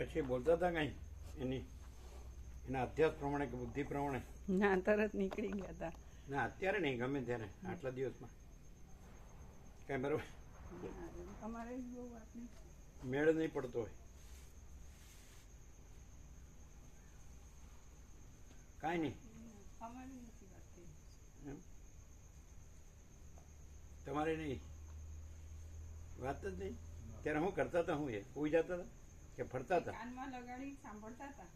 પછી બોલતા હતા કઈ એના અભ્યાસ પ્રમાણે કે બુદ્ધિ પ્રમાણે? ના, તરત નીકળી ગયા હતા. ના, અત્યારે નહીં, ગમે ત્યારે આટલા દિવસમાં કઈ બરોબર અમારે બહુ વાત નહીં, મેળ નહીં પડતો હોય. કાંઈ નહીં, અમારી નથી વાત થઈ. તમારે નહીં વાત જ નહીં. ત્યારે હું કરતા હતા? હું ઉઈ જતા હતા કે ફરતા હતા? કાનમાં લગાડી સાંભળતા હતા.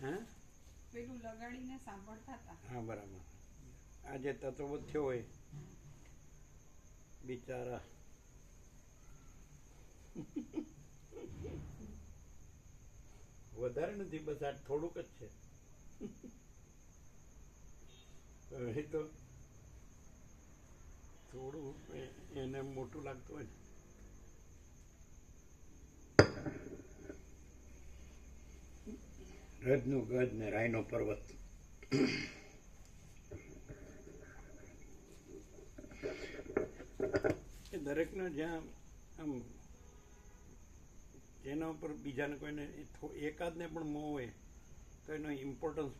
હા, પેલું લગાડીને સાંભળતા હતા. હા, બરાબર. આજે તત્વબોધ થયો હોય બિચારા. વધારે નથી, બસ આ થોડુંક જ છે. એ તો થોડું એને મોટું લાગતું હોય ને. રજનું ગજ ને રાયનો પર્વત. એ દરેકનો જ્યાં આમ જેના ઉપર બીજાને કોઈને એકાદને પણ મોહ હોય તો એનો ઇમ્પોર્ટન્સ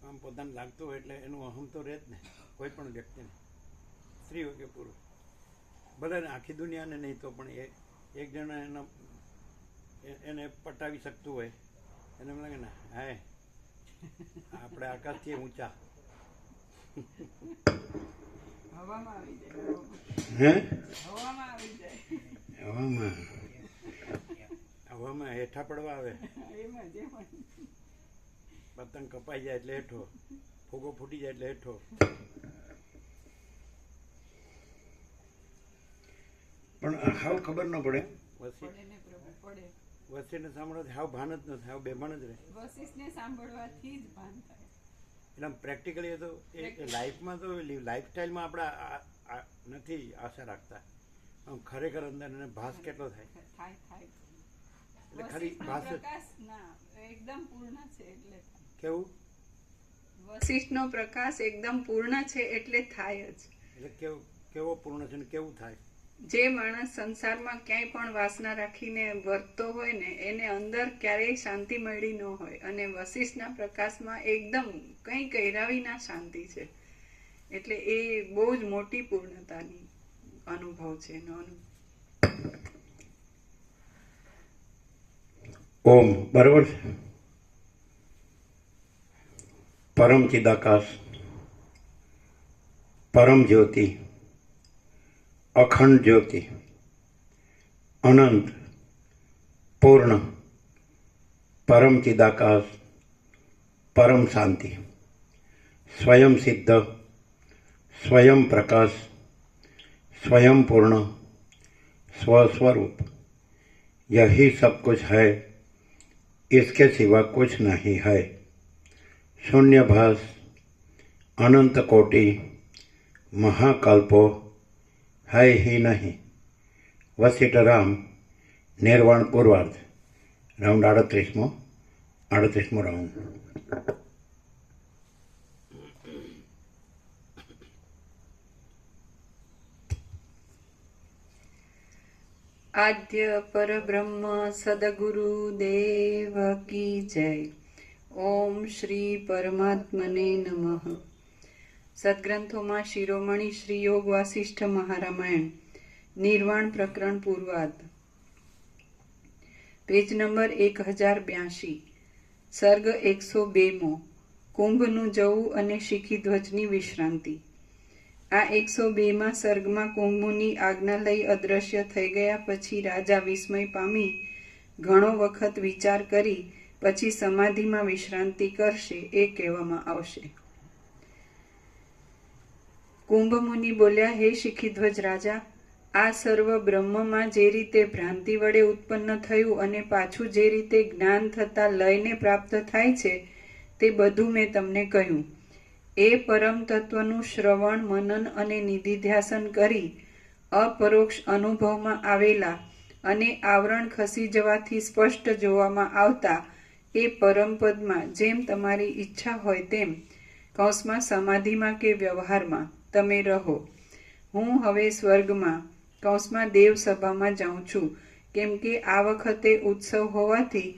આમ પોતાને લાગતું હોય એટલે એનું અહમ તો રહે જ ને કોઈ પણ વ્યક્તિને, સ્ત્રી હોય કે પુરુષ. ભલે આખી દુનિયાને નહીં તો પણ એક જણા એને પટાવી શકતું હોય એને એમ લાગે ને હાય આપણે આકાશથી ઊંચા. હવામાં આવી જાય, હે, હવામાં આવી જાય, હવામાં હેઠા પડવા આવે. એમાં જે પતંગ કપાઈ જાય એટલે હેઠો, ફૂગો ફૂટી જાય એટલે હેઠો. પણ હાવ ખબર ન પડે. પડે ને પ્રભુ પડે. વસીને સાંભળવાથી હાવ ભાન જ ન થાય, હાવ બેભાન જ રહે. વશિષ્ઠને સાંભળવાથી જ ભાન થાય. એટલે પ્રેક્ટિકલી તો એ લાઈફમાં તો લાઈફસ્ટાઈલમાં આપણા નથી આશા રાખતા. આમ ખરેખર અંદર એને ભાસ કેટલો થાય? થાય. એટલે ખાલી ભાસ જ. પ્રકાશ ના એકદમ પૂર્ણ છે એટલે કેવું? વશિષ્ઠનો પ્રકાશ એકદમ પૂર્ણ છે એટલે થાય જ. એટલે કેવો પૂર્ણ છે ને કેવું થાય? જે માણસ સંસારમાં ક્યાંય પણ વાસના રાખીને વર્તતો હોય ને એને અંદર ક્યારેય શાંતિ મળી ન હોય, અને વશિષ્ઠના પ્રકાશમાં એકદમ કંઈ કર્યા વિના શાંતિ છે. એટલે એ બહુ જ મોટી પૂર્ણતાની અનુભવ છે એનો. ઓમ બરાબર છે. પરમ ચિદાકાશ, પરમ જ્યોતિ, અખંડ જ્યોતિ, અનંત, પૂર્ણ, પરમ ચિદાકાશ, પરમ શાંતિ, સ્વયં સિદ્ધ, स्वयं प्रकाश, स्वयं पूर्ण, स्वस्वरूप, यही सब कुछ है, इसके सिवा कुछ नहीं है. शून्यभास, अनंत कोटि, महाकल्पो है ही नहीं. वशिष्ठ राम, निर्वाण पूर्वार्ध, राउंड 38मो राउंड. આદ્ય પરબ્રહ્મ સદગુરુ દેવ કી જય. ઓમ શ્રી પરમાત્મને નમઃ. સદગ્રંથોમાં શિરોમણી શ્રી યોગ વાસિષ્ઠ મહારામાયણ, નિર્વાણ પ્રકરણ પૂર્વાર્ધ, પેજ નંબર 1082, સર્ગ 102મો, કુંભનું જવું અને શિખીધ્વજની વિશ્રાંતિ. આ 102માં સર્ગમાં કુંભમુનિ આજ્ઞા લઈ અદ્રશ્ય થઈ ગયા પછી રાજા વિસ્મય પામી ઘણો વખત વિચાર કરી પછી સમાધિમાં વિશ્રાંતિ કરશે એ કહેવામાં આવશે. કુંભમુનિ બોલ્યા, હે શિખીધ્વજ રાજા, આ સર્વ બ્રહ્મમાં જે રીતે ભ્રાંતિ વડે ઉત્પન્ન થયું અને પાછું જે રીતે જ્ઞાન થતાં લયને પ્રાપ્ત થાય છે તે બધું મેં તમને કહ્યું. એ પરમ તત્વનું શ્રવણ, મનન અને નિધિધ્યાસન કરી અપરોક્ષ અનુભવમાં આવેલા અને આવરણ ખસી જવાથી સ્પષ્ટ જોવામાં આવતા એ પરમપદમાં જેમ તમારી ઈચ્છા હોય તેમ કૌંસમાં સમાધિમાં કે વ્યવહારમાં તમે રહો. હું હવે સ્વર્ગમાં કૌંસમાં દેવસભામાં જાઉં છું, કેમ કે આ વખતે ઉત્સવ હોવાથી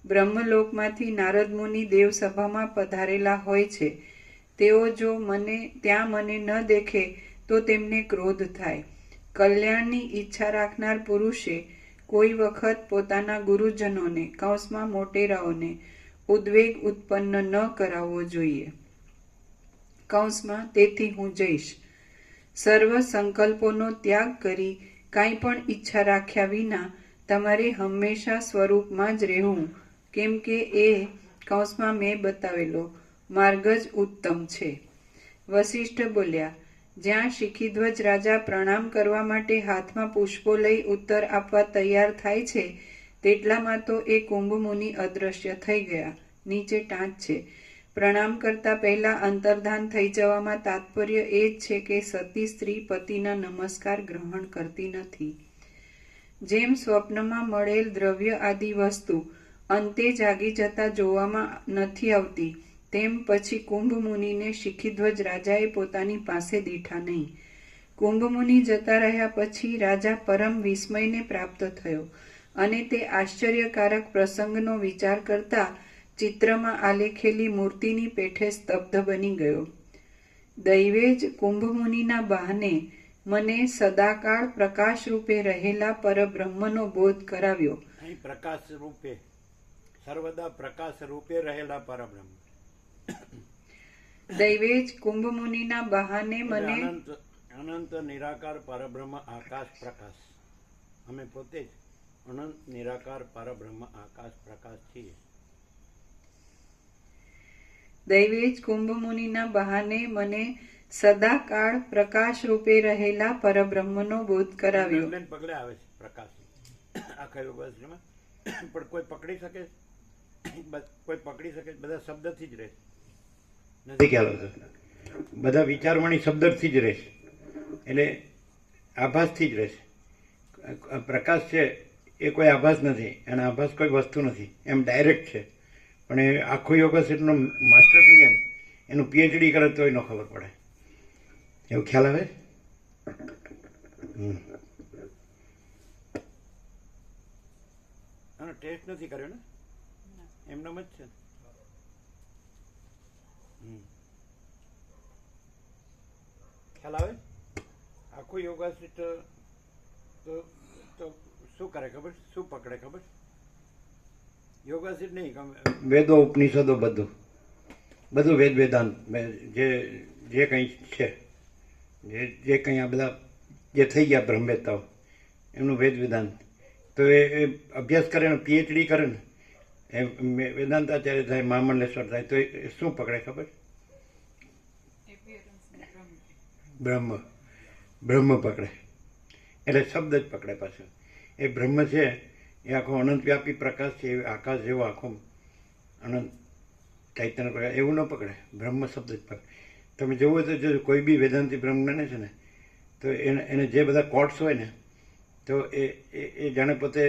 બ્રહ્મલોકમાંથી નારદ મુનિ દેવસભામાં પધારેલા હોય છે. તેઓ જો ત્યાં મને ન દેખે તો તેમને ક્રોધ થાય. કલ્યાણની ઈચ્છા રાખનાર પુરુષે કોઈ વખત પોતાના ગુરુજનોને કૌંસમાં મોટેરાઓને ઉદ્વેગ ઉત્પન્ન ન કરાવવો જોઈએ. કૌંસમાં તેથી હું જઈશ. સર્વ સંકલ્પોનો ત્યાગ કરી કાંઈ પણ ઈચ્છા રાખ્યા વિના તમારે હંમેશા સ્વરૂપમાં જ રહેવું, કેમ કે એ કૌંસમાં મેં બતાવેલો માર્ગ જ ઉત્તમ છે. વસિષ્ઠ બોલ્યા, જ્યાં શિખીધ્વજ રાજા પ્રણામ કરવા માટે હાથમાં પુષ્પો લઈ ઉત્તર આપવા તૈયાર થાય છે તેટલામાં તો એ કુંભમુનિ અદૃશ્ય થઈ ગયા. નીચે ટાંચ છે. પ્રણામ કરતા પહેલા અંતર્ધાન થઈ જવામાં તાત્પર્ય એ જ છે કે સતી સ્ત્રી પતિના નમસ્કાર ગ્રહણ કરતી નથી. જેમ સ્વપ્નમાં મળેલ દ્રવ્ય આદિ વસ્તુ અંતે જાગી જતા જોવામાં નથી આવતી, તેમ પછી કુંભમુનિને શિખીધ્વજ રાજાએ પોતાની પાસે દીઠા નહીં. કુંભમુનિ જતા રહ્યા પછી રાજા પરમ વિસ્મયને પ્રાપ્ત થયો અને તે આશ્ચર્યકારક પ્રસંગનો વિચાર કરતા ચિત્રમાં આલેખેલી મૂર્તિની પેઠે સ્તબ્ધ બની ગયો. દૈવે જ કુંભમુનિના બહાને મને સદાકાળ પ્રકાશ રૂપે રહેલા પરબ્રહ્મનો બોધ કરાવ્યો. અહીં પ્રકાશ રૂપે, સર્વદા પ્રકાશ રૂપે રહેલા પરબ્રહ્મ. દૈવે જ કુંભમુનિના બહાને મને અનંત નિરાકાર પરબ્રહ્મ આકાશ પ્રકાશ. અમે પોતે જ અનંત નિરાકાર પરબ્રહ્મ આકાશ પ્રકાશ છીએ. દૈવે જ કુંભમુનિના બહાને મને સદાકાળ પ્રકાશ રૂપે રહેલા પરબ્રહ્મનો બોધ કરાવ્યો. પગલે આવે છે પ્રકાશ આખા યોગાશ્રમમાં, પણ કોઈ પકડી શકે, કોઈ પકડી શકે, બધા શબ્દથી જ રહે, નથી ખ્યાલ આવતો, બધા વિચારવાણી શબ્દથી જ રહેશે, એટલે આભાસથી જ રહેશે. પ્રકાશ છે એ કોઈ આભાસ નથી, અને આભાસ કોઈ વસ્તુ નથી, એમ ડાયરેક્ટ છે. પણ એ આખો યોગાસનનો માસ્ટર થઈ જાય ને, એનું પીએચડી કરે તોય ન ખબર પડે. એવું ખ્યાલ આવે? આનો ટેસ્ટ નથી કર્યો ને, એમનામ જ છે. ખ્યાલ આવે? આખું યોગાસન તો શું કરે ખબર? શું પકડે ખબર? યોગાસન નહીં, વેદો ઉપનિષદો બધું વેદ વેદાંત જે કંઈ છે, જે કંઈ આ બધા જે થઈ ગયા બ્રહ્મવેતાઓ, એમનું વેદ વેદાંત, તો એ અભ્યાસ કરે ને, પીએચડી કરે ને, એ વેદાંતાચાર્ય થાય, મહામંડલેશ્વર થાય, તો એ શું પકડે ખબર? બ્રહ્મ પકડે. એટલે શબ્દ જ પકડે પાછો. એ બ્રહ્મ છે એ આખો અનંતવ્યાપી પ્રકાશ છે, એ આકાશ જેવો આખો અનંત ચૈતન્ય પ્રકાશ, એવું ન પકડે. બ્રહ્મ શબ્દ જ પકડે. તમે જોવો તો જો કોઈ બી વેદાંતિ બ્રહ્મ જ્ઞાને છે ને, તો એને જે બધા કોટ્સ હોય ને, તો એ જાણે પોતે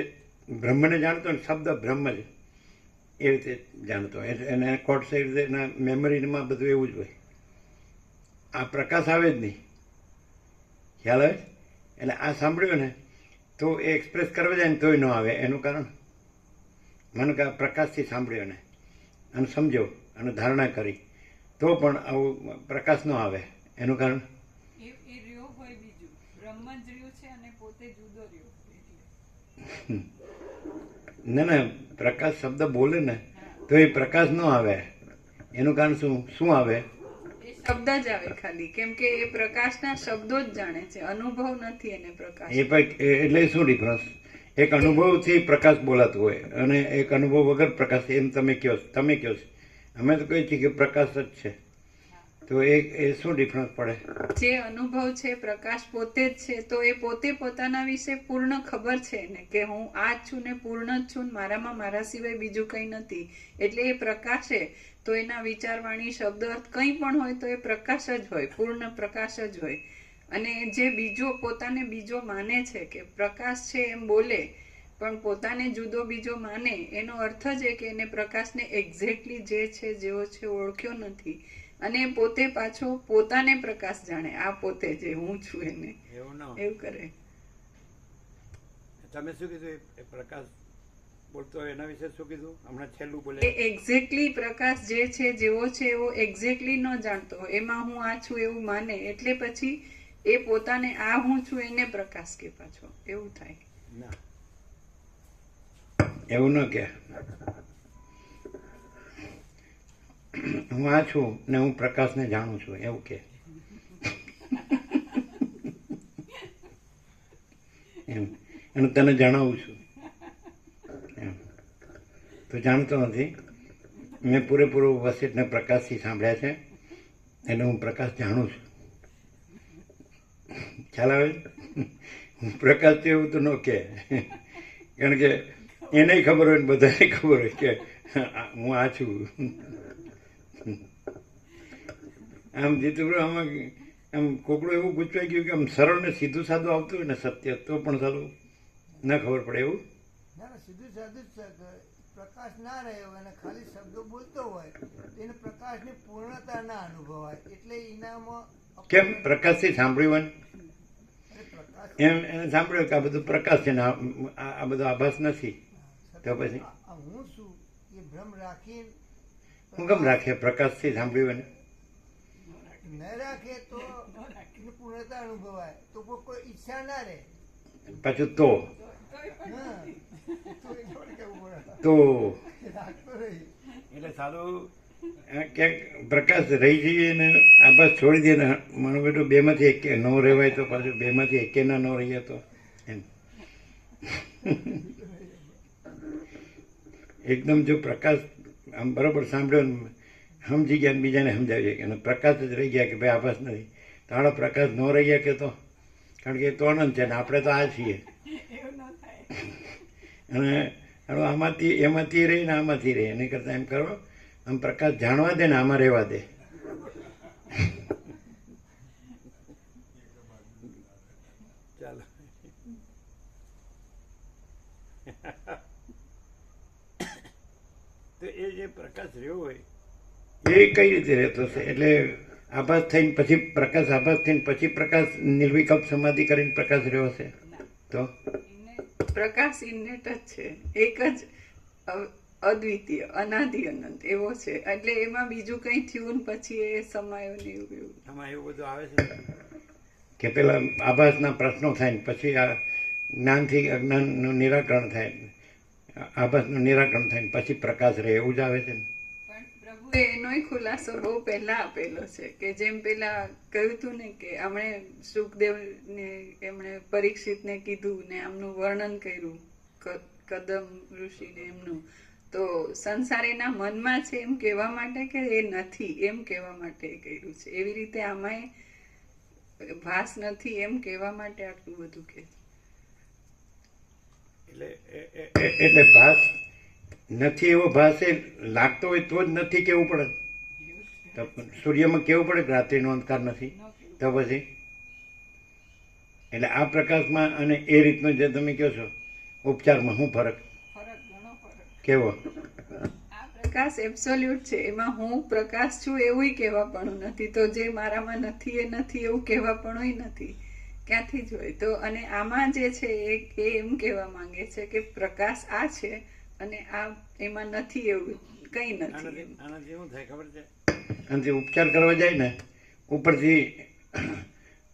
બ્રહ્મને જાણતો ને, શબ્દ બ્રહ્મ જ એ રીતે જાણતો. એને કોટ્સ એ રીતે એના મેમરીમાં બધું એવું જ હોય. આ પ્રકાશ આવે જ નહીં, ખ્યાલ આવે? એટલે આ સાંભળ્યું ને તો એ એક્સપ્રેસ કરવા જાય ને તોય ન આવે. એનું કારણ મને કે આ પ્રકાશથી સાંભળ્યો ને અને સમજો અને ધારણા કરી તો પણ આવું પ્રકાશ ન આવે. એનું કારણ ના, પ્રકાશ શબ્દ બોલે ને તો એ પ્રકાશ ન આવે. એનું કારણ શું આવે? શબ્દ જ આવે ખાલી, કેમ કે એ પ્રકાશના શબ્દો જ જાણે છે, અનુભવ નથી એને પ્રકાશ. એટલે શું ડિફરન્સ? એક અનુભવથી પ્રકાશ બોલાતો હોય અને એક અનુભવ વગર પ્રકાશ, એમ તમે કહો છો. અમે તો કહીએ છીએ કે પ્રકાશ જ છે, તો એ શું ડિફરન્સ પડે? જે અનુભવ છે પ્રકાશ પોતે જ છે, તો એ પોતે પોતાના વિશે પૂર્ણ ખબર છે ને, કે હું આ જ છું ને પૂર્ણ જ છું, મારામાં મારા સિવાય બીજું કંઈ નથી, એટલે એ પ્રકાશ છે. તો એના વિચારવાણી શબ્દ અર્થ કંઈ પણ હોય તો એ પ્રકાશ જ હોય, પૂર્ણ પ્રકાશ જ હોય. અને જે બીજો પોતાને બીજો માને છે કે પ્રકાશ છે એમ બોલે, પણ પોતાને જુદો બીજો માને, એનો અર્થ જ એ કે એને પ્રકાશને એક્ઝેક્ટલી જે છે જેવો છે ઓળખ્યો નથી, અને પોતે પાછો પોતાને પ્રકાશ જાણે, આ પોતે જે હું છું એને એવું કરે. તમે શું કીધું? એ પ્રકાશ બોલતો હોય એના વિશે શું કીધું હમણાં છેલ્લું એ બોલે? એક્ઝેક્ટલી પ્રકાશ જે છે જેવો છે એવો એક્ઝેક્ટલી ન જાણતો હોય, એમાં હું આ છું એવું માને, એટલે પછી એ પોતાને આ હું છું એને પ્રકાશ કે પાછો એવું થાય. ના, એવું ન કે હું આ છું ને હું પ્રકાશને જાણું છું એવું કે. એમ એનું તને જણાવું છું એમ. તું જાણતો નથી. મેં પૂરેપૂરું વસીતને પ્રકાશથી સાંભળ્યા છે એટલે હું પ્રકાશ જાણું છું. ખ્યાલ આવે? હું પ્રકાશ છું એવું તો ન કે, કારણ કે એને ખબર હોય ને બધાને ખબર હોય કે હું આ છું. આમ જીતુભાઈ આમાં આમ કોકડું એવું ગુચવાઈ ગયું કે આમ સરળ ને સીધું સાદું આવતું હોય ને સત્ય તો પણ સારું ન ખબર પડે એવું. ના ના, સીધું સાધું જ છે. પ્રકાશ ના રહ્યો અને ખાલી શબ્દો બોલતો હોય એને પ્રકાશની પૂર્ણતા ના અનુભવાય, એટલે એનામાં કેમ પ્રકાશથી સાંભળ્યું હોય અરે પ્રકાશ એમ એને સાંભળ્યું કે આ બધું પ્રકાશ છે ને આ બધો આભાસ નથી. તો પછી આ હું છું એ ભ્રમ રાખીને હું કેમ રાખે? પ્રકાશથી સાંભળ્યું હોય ન રાખે તો એની પૂર્ણતા અનુભવાય, તો કોઈ ઈચ્છા ના રહે. પાછું તો હા, તો એ થોડી કેવું પડે, તો રાખતો રહી. એટલે સારું ક્યાંક પ્રકાશ રહી જઈએ ને આભાસ છોડી દઈએ ને માનો બેટો બેમાંથી એક ન રહેવાય તો પાછું બેમાંથી એકે ના ન રહીએ તો એમ. એકદમ જો પ્રકાશ આમ બરોબર સાંભળ્યો ને સમજી ગયા ને બીજાને સમજાવી ગયા અને પ્રકાશ જ રહી ગયા કે ભાઈ આભાસ નથી, તો આનો પ્રકાશ ન રહી ગયા કે તો, કારણ કે એ તો અનંત છે ને આપણે તો આ છીએ. અને આમાંથી એમાંથી રહી ને આમાંથી રહી, એની કરતાં એમ કરો આમ પ્રકાશ જાણવા દે ને આમાં રહેવા દે. ચાલો તો એ જે પ્રકાશ રહ્યો હોય એ કઈ રીતે રહેતો છે? એટલે આભાસ થઈને પછી પ્રકાશ, આભાસ થઈને પછી પ્રકાશ નિર્વિકલ્પ સમાધિ કરીને પ્રકાશ રહ્યો છે. તો પ્રકાશ ઇનેટ જ છે, એક જ અદ્વિતીય અનાદિ અનંત એવો છે, એટલે એમાં બીજું કઈ થયું ને પછી એ સમાયો ને એવું આમાં એવું બધું આવે છે કે પેલા આભાસના પ્રશ્નો થાય ને પછી આ જ્ઞાનથી અજ્ઞાનનું નિરાકરણ થાય, આભાસનું નિરાકરણ થાય ને પછી પ્રકાશ રહે, એવું જ આવે છે ને. પણ પ્રભુએ એનોય ખુલાસો બહુ પહેલા આપેલો છે કે જેમ પેલા કહ્યું હતું ને કે આમણે સુખદેવ ને એમણે પરીક્ષિતને કીધું ને આમનું વર્ણન કર્યું કદમ ઋષિને એમનું, તો સંસાર એના મનમાં છે એમ કહેવા માટે કે એ નથી એમ કહેવા માટે કર્યું છે, એવી રીતે આમાંય ભાસ નથી એમ કહેવા માટે આટલું બધું કે. એટલે ભાસ નથી એવો ભાસ એ લાગતો હોય તો જ નથી કેવું પડે. તો સૂર્યમાં કેવું પડે કે રાત્રિનો અંધકાર નથી, તો પછી એટલે આ પ્રકાશમાં અને એ રીતનો જે તમે કહો છો ઉપચારમાં શું ફરક? કેવો? આ પ્રકાશ એબ્સોલ્યુટ છે, એમાં હું પ્રકાશ છું એવું કહેવા પણ નથી, તો જે મારામાં નથી એ નથી એવું કહેવા પણ નથી, ક્યાંથી જ હોય. તો અને આમાં જે છે એ એમ કહેવા માંગે છે કે પ્રકાશ આ છે અને આ એમાં નથી એવું કઈ નથી. આનાથી શું થાય ખબર છે? આનાથી ઉપચાર કરવા જાય ને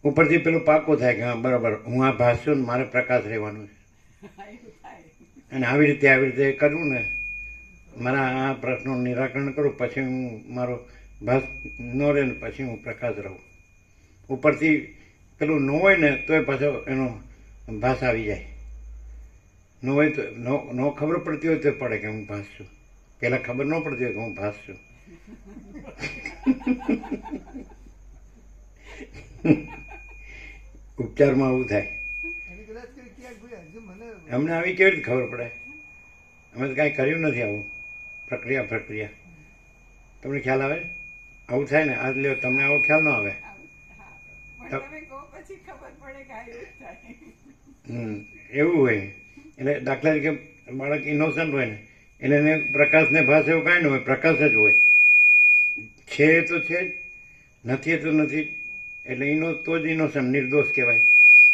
ઉપરથી પેલું પાકું થાય કે હા બરાબર હું આ ભાસ છું ને મારે પ્રકાશ રહેવાનું છે, અને આવી રીતે કરવું ને મારા આ પ્રશ્નોનું નિરાકરણ કરું પછી હું મારો ભાસ ન રહે ને પછી હું પ્રકાશ રહું. ઉપરથી પેલું ન હોય ને તોય પાછો એનો ભાસ આવી જાય, ન હોય તો ન ખબર પડતી હોય તો પડે કે હું ભાસ છું, પહેલાં ખબર ન પડતી હોય કે હું ભાસ છું. ઉપચારમાં આવું થાય. અમને આવી કેવી રીતે ખબર પડે? અમે તો કાંઈ કર્યું નથી આવું પ્રક્રિયા. તમને ખ્યાલ આવે આવું થાય ને? આજ લ્યો તમને આવો ખ્યાલ ન આવે. એવું હોય એટલે દાખલા તરીકે બાળક ઇનોસન્ટ હોય ને એટલે એને પ્રકાશને ભાસ એવું કાંઈ ન હોય, પ્રકાશ જ હોય. છે તો છે જ, નથી તો નથી, એટલે તો જ ઇનોસન્ટ નિર્દોષ કહેવાય.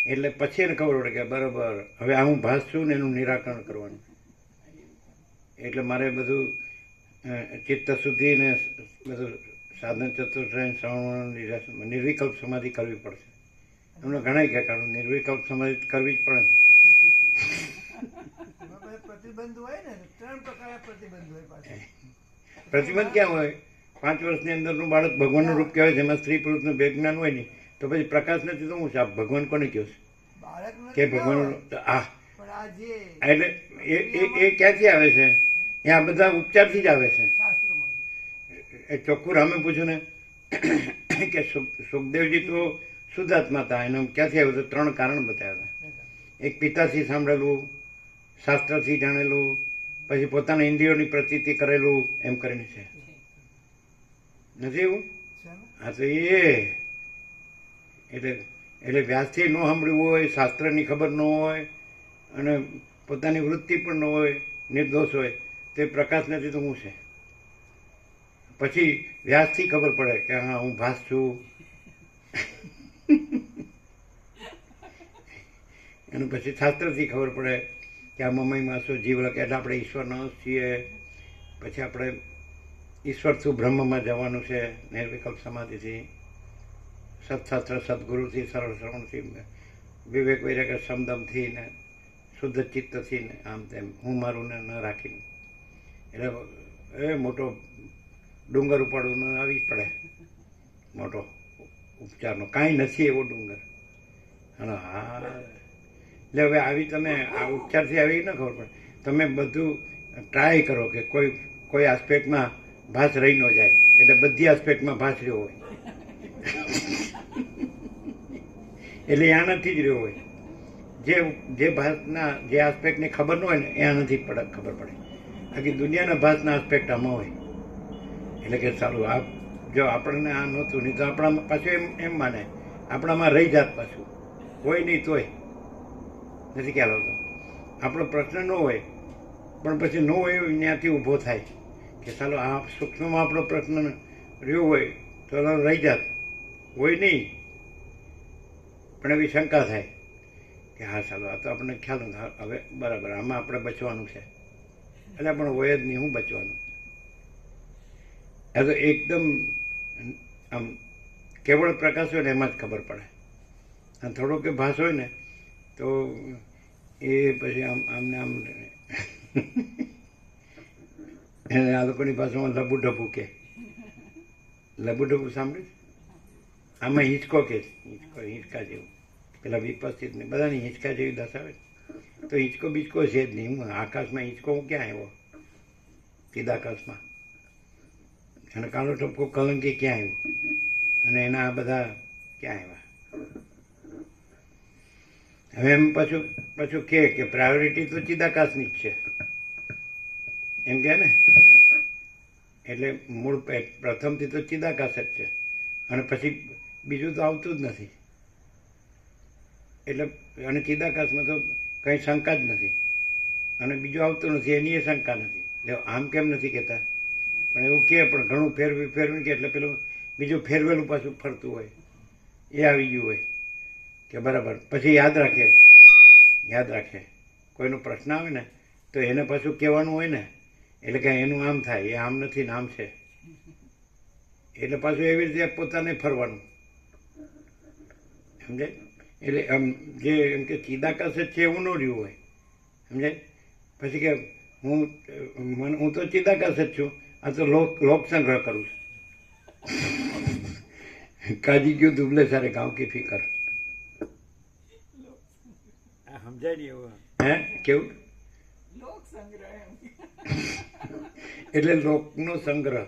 એટલે પછી એને ખબર પડે કે બરાબર હવે આ હું ભાસ છું ને એનું નિરાકરણ કરવાનું. એટલે મારે બધું ચિત્ત શુદ્ધિ ને બધું સાધન ચતુર્થાયન શ્રવણ નિર્વિકલ્પ સમાધિ કરવી પડશે. એમને ઘણા કહે કારણ નિર્વિકલ્પ સમાધિ કરવી જ પડે ને. એમાં બધા પ્રતિબંધ હોય ને, 3 પ્રકારના પ્રતિબંધ હોય પાછા. પ્રતિબંધ ક્યાં હોય? 5 વર્ષની અંદરનું બાળક ભગવાનનું રૂપ કહેવાય છે, એમાં સ્ત્રી પુરુષનું બે જ્ઞાન હોય નહીં, તો પછી પ્રકાશ નથી તો હું છે? ભગવાન કોને કહ્યું છે બાળકને કે તો ના ભગવાન? હોય, આ પણ આ જે એટલે એ ક્યાંથી આવે છે? એ આ બધા ઉપચારથી જ આવે છે. શાસ્ત્રમાં છે. એ ચોખ્ખું રામે પૂછ્યું ને કે સુખદેવજી તો શુદ્ધાત્મા હતા, એનું ક્યાંથી આવ્યું? તો 3 કારણ બતાવ્યા હતા. એક પિતાથી સાંભળેલું, શાસ્ત્રથી જાણેલું, પછી પોતાના ઇન્દ્રિયોની પ્રતીતિ કરેલું, એમ કરીને છે. નથી એવું? છે ને? હા તો એટલે વ્યાસથી ન સાંભળ્યું હોય, શાસ્ત્રની ખબર ન હોય અને પોતાની વૃત્તિ પણ ન હોય, નિર્દોષ હોય, તે પ્રકાશ નથી તો હું છે? પછી વ્યાસથી ખબર પડે કે હા હું ભાસ છું. અને પછી શાસ્ત્રથી ખબર પડે કે આ મમય માસો જીવલક એટલે આપણે ઈશ્વરનો અંશ છીએ. પછી આપણે ઈશ્વર થ્રુ બ્રહ્મમાં જવાનું છે નિર્વિકલ્પ સમાધિથી, સત્શાસ્ત્ર સદગુરુથી, સરળ શ્રવણથી, વિવેક વૈરાગ્ય સમદમથી ને શુદ્ધ ચિત્તથી ને આમ તેમ હું મારું ને ન રાખીને. એટલે એ મોટો ડુંગર ઉપાડવું આવી જ પડે, મોટો ઉપચારનો. કાંઈ નથી એવો ડુંગર. હા હા, એટલે હવે આવી તમે આ ઉપચારથી આવી ન ખબર પડે. તમે બધું ટ્રાય કરો કે કોઈ આસ્પેક્ટમાં ભાસ રહી ન જાય, એટલે બધી આસ્પેક્ટમાં ભાસ રહ્યો હોય. એટલે એ આનાથી જ રહ્યો હોય. જે ભાસના જે આસ્પેક્ટની ખબર ન હોય ને એ આનાથી જ ખબર પડે. આખી દુનિયાના ભાસના આસ્પેક્ટ આમાં હોય. એટલે કે સારું આ જો આપણને આ નહોતું નહીં તો આપણામાં પાછું એમ માને આપણામાં રહી જાત, પાછું હોય નહીં તોય નથી ખ્યાલ આવતો. આપણો પ્રશ્ન ન હોય પણ પછી ન હોય એવું ત્યાંથી ઊભો થાય કે ચાલો આ સૂક્ષ્મમાં આપણો પ્રશ્ન રહ્યો હોય તો રહી જાત, હોય નહીં પણ એવી શંકા થાય કે હા ચાલો આ તો આપણને ખ્યાલ નથી, હવે બરાબર આમાં આપણે બચવાનું છે. એટલે પણ હોય જ નહીં, હું બચવાનું? એ તો એકદમ આમ કેવળ પ્રકાશ હોય ને એમાં જ ખબર પડે. અને થોડો કે ભાસ હોય ને તો એ પછી આમને આમ એને આ લોકોની ભાષામાં લબુ ડબુ કે. લબુ ડબુ સાંભળ્યું? આમાં હિંચકો કે હિંચકા જેવું, પેલા વિપસ્થિત ને બધાની હિંચકા જેવી દશા આવે તો હિંચકો બીચકો છે જ નહીં. હું આકાશમાં હિંચકો હું ક્યાં આવ્યો? ચિદાકાશમાં. અને કાળો ટપકો કલંકી ક્યાં આવ્યું? અને એના આ બધા ક્યાં આવ્યા? હવે એમ પાછું કે પ્રાયોરિટી તો ચિદાકાશની જ છે એમ કે ને. એટલે મૂળ પ્રથમથી તો ચિદાકાશ જ છે અને પછી બીજું તો આવતું જ નથી. એટલે અને ચિદાકાશમાં તો કંઈ શંકા જ નથી અને બીજું આવતું નથી એની એ શંકા નથી. એટલે આમ કેમ નથી કહેતા? પણ એવું કહે પણ ઘણું ફેરવી કે એટલે પેલું બીજું ફેરવેલું પાછું ફરતું હોય એ આવી ગયું હોય કે બરાબર. પછી યાદ રાખે કોઈનો પ્રશ્ન આવે ને તો એને પાછું કહેવાનું હોય ને, એટલે કે એનું આમ થાય, એ આમ નથી ને આમ છે, એટલે પાછું એવી રીતે પોતાને ફરવાનું, સમજાય? એટલે આમ જે એમ કે ચિદાકાશ જ છે એવું ન રહ્યું હોય, સમજાય? પછી કે હું તો ચિદાકાશ જ છું, આ તો લોક સંગ્રહ કરું છું. કાજી ગયું દુબલે સારે ગાંવ કી ફિકર. સમજાય નહીં એવું? હે કેવું? એટલે લોકનો સંગ્રહ.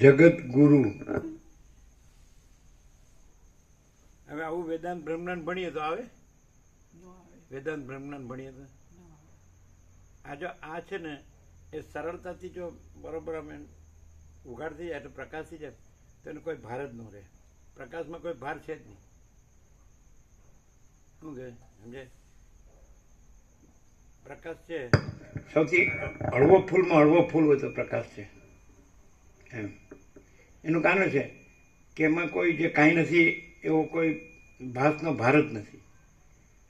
જગત ગુરુ. હવે આવું વેદાંત બ્રહ્માંડ ભણીએ તો આવે? વેદાંત બ્રહ્માંડ ભણીએ તો આ જો આ છે ને એ સરળતાથી જો બરોબર અમે ઉઘાડ થઈ જાય તો પ્રકાશ થઈ જાય તો એનો કોઈ ભાર જ ન રહે. પ્રકાશમાં કોઈ ભાર છે જ નહીં. શું કે સમજે? પ્રકાશ છે સૌથી હળવો ફૂલમાં હળવો ફૂલ હોય તો પ્રકાશ છે એમ. એનું કારણ છે કે એમાં કોઈ જે કાંઈ નથી એવો કોઈ ભાસનો ભાર જ નથી.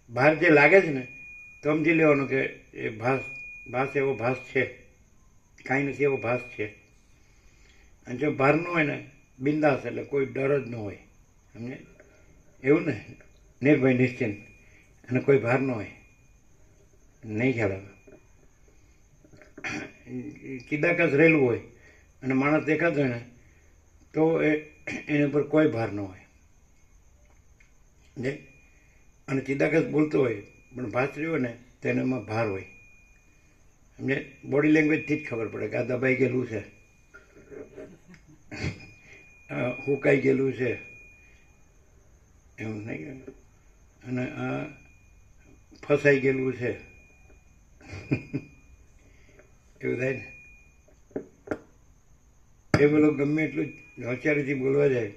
ભાર જે લાગે છે ને તો સમજી લેવાનું કે એ ભાસ એવો ભાસ છે, કાંઈ નથી એવો ભાસ છે. અને જો ભાર ન હોય ને બિંદાસ, એટલે કોઈ ડર જ ન હોય, સમજે એવું ને, નિર્ભય નિશ્ચિંત, અને કોઈ ભાર ન હોય, નહીં ખ્યાલ આવે. ચિદાકાશ રહેલું હોય અને માણસ દેખાતો હોય ને તો એની ઉપર કોઈ ભાર ન હોય, અને ચિદાકાશ બોલતો હોય પણ ભાષરી હોય ને તો એનામાં ભાર હોય, સમજે. બોડી લેંગ્વેજથી જ ખબર પડે કે આ દબાઈ ગયેલું છે, હુકાઈ ગયેલું છે, એવું નહીં, અને આ ફસાઈ ગયેલું છે, એવું થાય ને. એ બોલો ગમે એટલું હોશિયારીથી બોલવા જાય,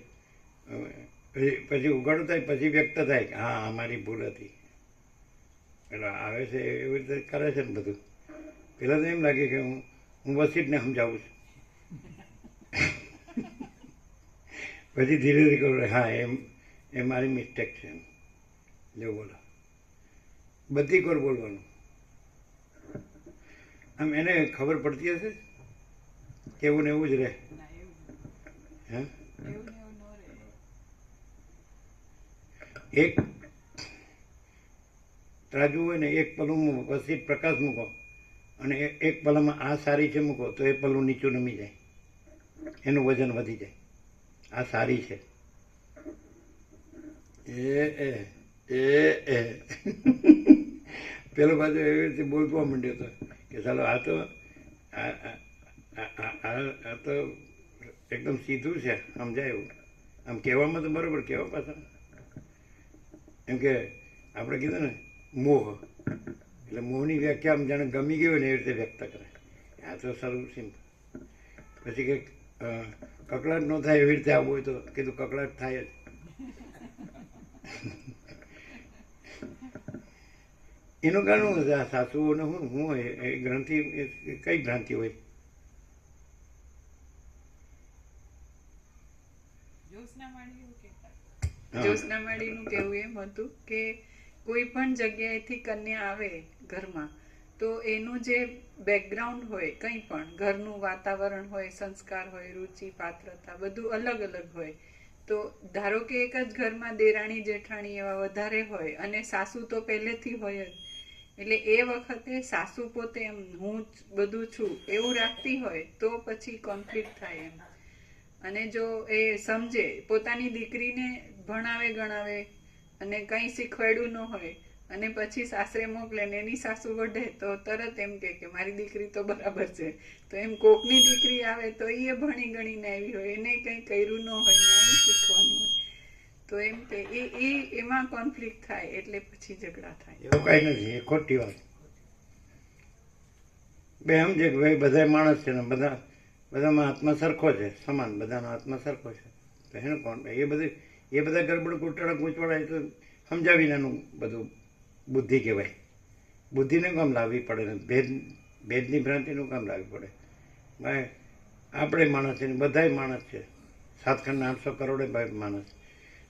પછી ઉઘાડું થાય, પછી વ્યક્ત થાય કે હા અમારી ભૂલ હતી. એટલે આવે છે એવી રીતે કરે છે ને બધું. પહેલાં તો એમ લાગે કે હું વસીટને સમજાવું છું, પછી ધીરે ધીરે કહું હા એ મારી મિસ્ટેક છે એમ. જો બોલો બધી કોર બોલવાનું. આમ એને ખબર પડતી હશે કે એવું ને એવું જ રહે. હે એક ત્રાજુ હોય ને એક પલું વસીત પ્રકાશ મૂકો અને એક પલામાં આ સારી છે મૂકો તો એ પલું નીચું નમી જાય, એનું વજન વધી જાય. આ સારી છે એ પેલો બાજુ એવી રીતે બોલવા માંડ્યો હતો કે ચાલો આ તો એકદમ સીધું છે, સમજાય એવું. આમ કહેવામાં તો બરાબર કહેવા પાછા, એમ કે આપણે કીધું ને મોહ, એટલે મોહની વ્યાખ્યા આમ જાણે ગમી ગઈ હોય ને એવી રીતે વ્યક્ત કરે. આ તો સારું સિમ્પલ. પછી કે કકડાટ ન થાય એવી રીતે આવવું હોય તો કીધું કકડાટ થાય જ. એનું કારણ શું હશે? આ સાસુઓને શું હોય એ ગ્રંથિ, કઈ ભ્રાંતિ હોય? જ્યોત્સનામાળીનું કહેવું એમ હતું કે કોઈ પણ જગ્યાએથી કન્યા આવે ઘરમાં તો એનું જે બેકગ્રાઉન્ડ હોય, કંઈ પણ ઘરનું વાતાવરણ હોય, સંસ્કાર હોય, રુચિ, પાત્રતા, બધું અલગ અલગ હોય. તો ધારો કે એક જ ઘરમાં દેરાણી જેઠાણી એવા વધારે હોય અને સાસુ તો પહેલેથી હોય જ, એટલે એ વખતે સાસુ પોતે એમ હું જ બધું છું એવું રાખતી હોય તો પછી કોન્ફ્લિક્ટ થાય એમ. અને જો એ સમજે, પોતાની દીકરીને ભણાવે ગણાવે અને કંઈ શીખવાડ્યું ન હોય અને પછી સાસરે મોકલે ને એની સાસુ વઢે તો તરત એમ કે મારી દીકરી તો બરાબર છે. તો એમ કોકની દીકરી આવે તો એ ભણી ગણીને આવી હોય, એને કંઈ કર્યું ન હોય ને એમ શીખવાનું હોય, તો એમ કે એમાં કોન્ફ્લિક્ટ થાય, એટલે પછી ઝઘડા થાય. એવું કાંઈ નથી, એ ખોટી વાત. બે સમજે કે ભાઈ બધા માણસ છે ને બધામાં આત્મા સરખો છે, સમાન, બધાનો આત્મા સરખો છે. તો એનું કોણ એ બધા ગરબડ કૂટડા ગૂંચવાડા એ તો સમજાવીને એનું બધું બુદ્ધિ કહેવાય. બુદ્ધિને કામ લાવવી પડે ને ભેદની ભ્રાંતિનું કામ લાવવી પડે. ભાઈ આપણે માણસ છે ને બધાય માણસ છે, 7,800 કરોડ માણસ.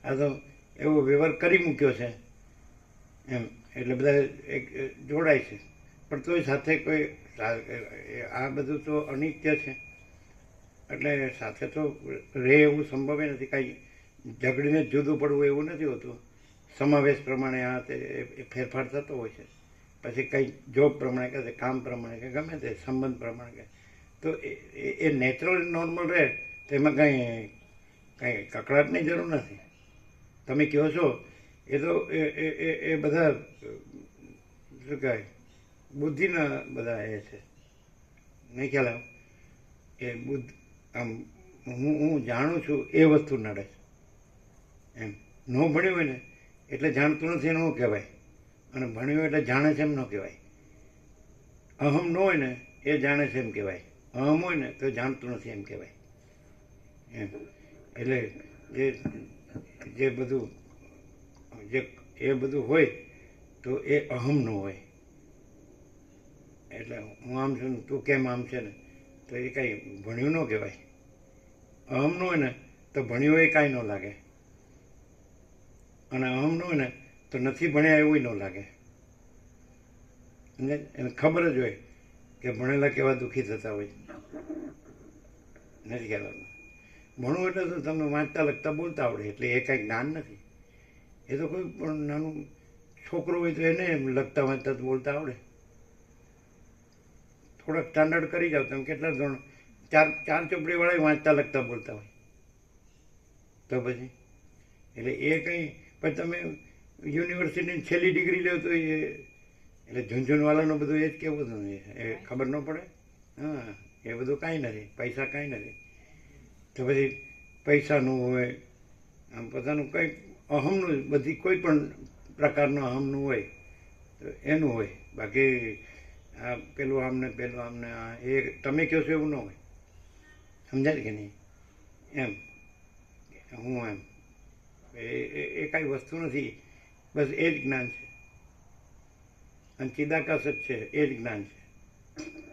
આ તો એવો વ્યવહાર કરી મૂક્યો છે એમ, એટલે બધા એક જોડાય છે. પણ તોય સાથે કોઈ આ બધું તો અનિત્ય છે, એટલે સાથે તો રહે એવું સંભવ નથી. કાંઈ ઝઘડીને જુદું પડવું એવું નથી હોતું. સમાવેશ પ્રમાણે આ તે ફેરફાર થતો હોય છે. પછી કંઈ જોબ પ્રમાણે કે કામ પ્રમાણે કે ગમે તે સંબંધ પ્રમાણે કે તો એ નેચરલ નોર્મલ રહે, તો એમાં કાંઈ કકડાટની જરૂર નથી. તમે કહો છો એ તો એ બધા શું કહેવાય બુદ્ધિના બધા એ છે, નહીં ખ્યાલ આવે? એ આમ હું જાણું છું એ વસ્તુ નડે છે એમ. ન ભણ્યું હોય ને એટલે જાણતું નથી એનું કહેવાય, અને ભણ્યું એટલે જાણે છે એમ ન કહેવાય. અહમ ન હોય ને એ જાણે છે એમ કહેવાય, અહમ હોય ને તો જાણતું નથી એમ કહેવાય એમ. એટલે જે બધું એ બધું હોય તો એ અહમ ન હોય. એટલે હું આમ છું ને તું કેમ આમ છે ને તો એ કાંઈ ભણ્યું ન કહેવાય. અહમ ન હોય ને તો ભણ્યું એ કાંઈ ન લાગે, અને અહમ ન હોય ને તો નથી ભણ્યા એવું ન લાગે. એને ખબર જ હોય કે ભણેલા કેવા દુઃખી થતા હોય. નથી કહેવાનું ભણવું એટલે તો તમને વાંચતા લખતા બોલતા આવડે, એટલે એ કાંઈ જ્ઞાન નથી. એ તો કોઈ પણ નાનું છોકરો હોય તો એને લખતા વાંચતા તો બોલતા આવડે. થોડાક સ્ટાન્ડર્ડ કરી જાઓ તમે, કેટલા ધોરણ ચાર ચોપડીવાળા વાંચતા લખતા બોલતા હોય તો પછી. એટલે એ કંઈ પછી તમે યુનિવર્સિટીની છેલ્લી ડિગ્રી લો તો એ એટલે ઝુંઝુનવાલાનું બધું એ જ કેવું હતું એ ખબર ન પડે. હા, એ બધું કાંઈ નથી, પૈસા કાંઈ નથી. તો પછી પૈસાનું હોય, આમ પોતાનું કંઈક અહમનું, બધી કોઈ પણ પ્રકારનું અહમનું હોય તો એનું હોય. બાકી આ પેલું આમને એ તમે કહો છો એવું ન હોય. સમજાય કે નહીં? એમ હું એમ એ કાંઈ વસ્તુ નથી, બસ એ જ જ્ઞાન છે. અને ચિદાકાશ જ છે, એ જ જ્ઞાન છે.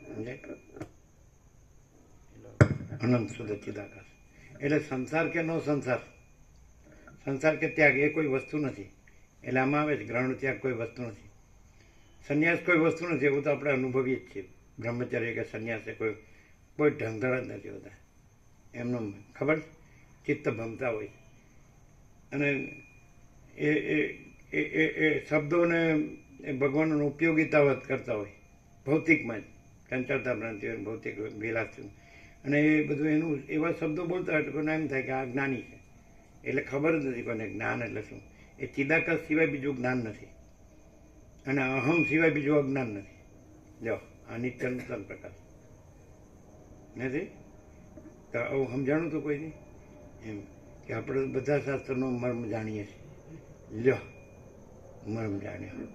સમજાય? અનંત શુદ્ધ ચિદાકાશ એટલે સંસાર કે નો સંસાર, સંસાર કે ત્યાગ એ કોઈ વસ્તુ નથી. એટલે આમાં આવે છે ગ્રહણ ત્યાગ કોઈ વસ્તુ નથી, સંન્યાસ કોઈ વસ્તુ નથી. એવું તો આપણે અનુભવીએ જ છીએ. બ્રહ્મચર્ય કે સંન્યાસ એ કોઈ ઢંગધડા જ નથી હોતા. એમનું ખબર ચિત્ત ભમતા હોય. અને એ એ એ એ શબ્દોને એ ભગવાનનો ઉપયોગિતાવત કરતા હોય ભૌતિકમાં જ, ચંચળતા ભ્રાંતિ હોય, ભૌતિક વિલાસ. અને એ બધું એનું એવા શબ્દો બોલતા હોય તો કોઈને એમ થાય કે આ જ્ઞાની છે. એટલે ખબર જ નથી કોને જ્ઞાન એટલે શું. એ ચિદાકાશ સિવાય બીજું જ્ઞાન નથી, અને અહમ સિવાય બીજું અજ્ઞાન નથી. જો આ નિત્ય નૂતન પ્રકાશ નથી. તો આવું સમજાણું તો કોઈ નહીં એમ કે આપણે બધા શાસ્ત્રનો મર્મ જાણીએ છીએ. લ્યો મર્મ જાણ્યો,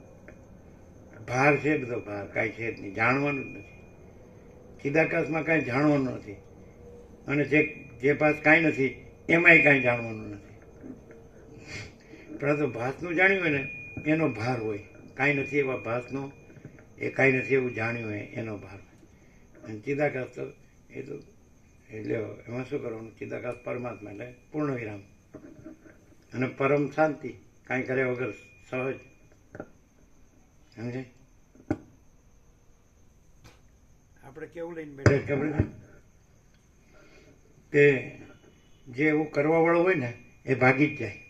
ભાર છે બધો, ભાર કાંઈ છે જ નહીં, જાણવાનું જ નથી. ચિદાકાશમાં કાંઈ જાણવાનું નથી, અને જે પાસ કાંઈ નથી એમાંય કાંઈ જાણવાનું નથી. પરંતુ ભાસનું જાણ્યું હોય ને એનો ભાર હોય, કાંઈ નથી એવા ભાસનો, એ કાંઈ નથી એવું જાણ્યું હોય એનો ભાર હોય. અને ચિદાકાશ તો એ તો એટલે એમાં શું કરવાનું? ચિદાકાશ પરમાત્મા એટલે પૂર્ણ વિરામ અને પરમ શાંતિ, કાંઈ કર્યા વગર સહજ. સમજે? આપણે કેવું લઈને બેઠા ખબર છે કે જે એવું કરવાવાળો હોય ને એ ભાગી જ જાય.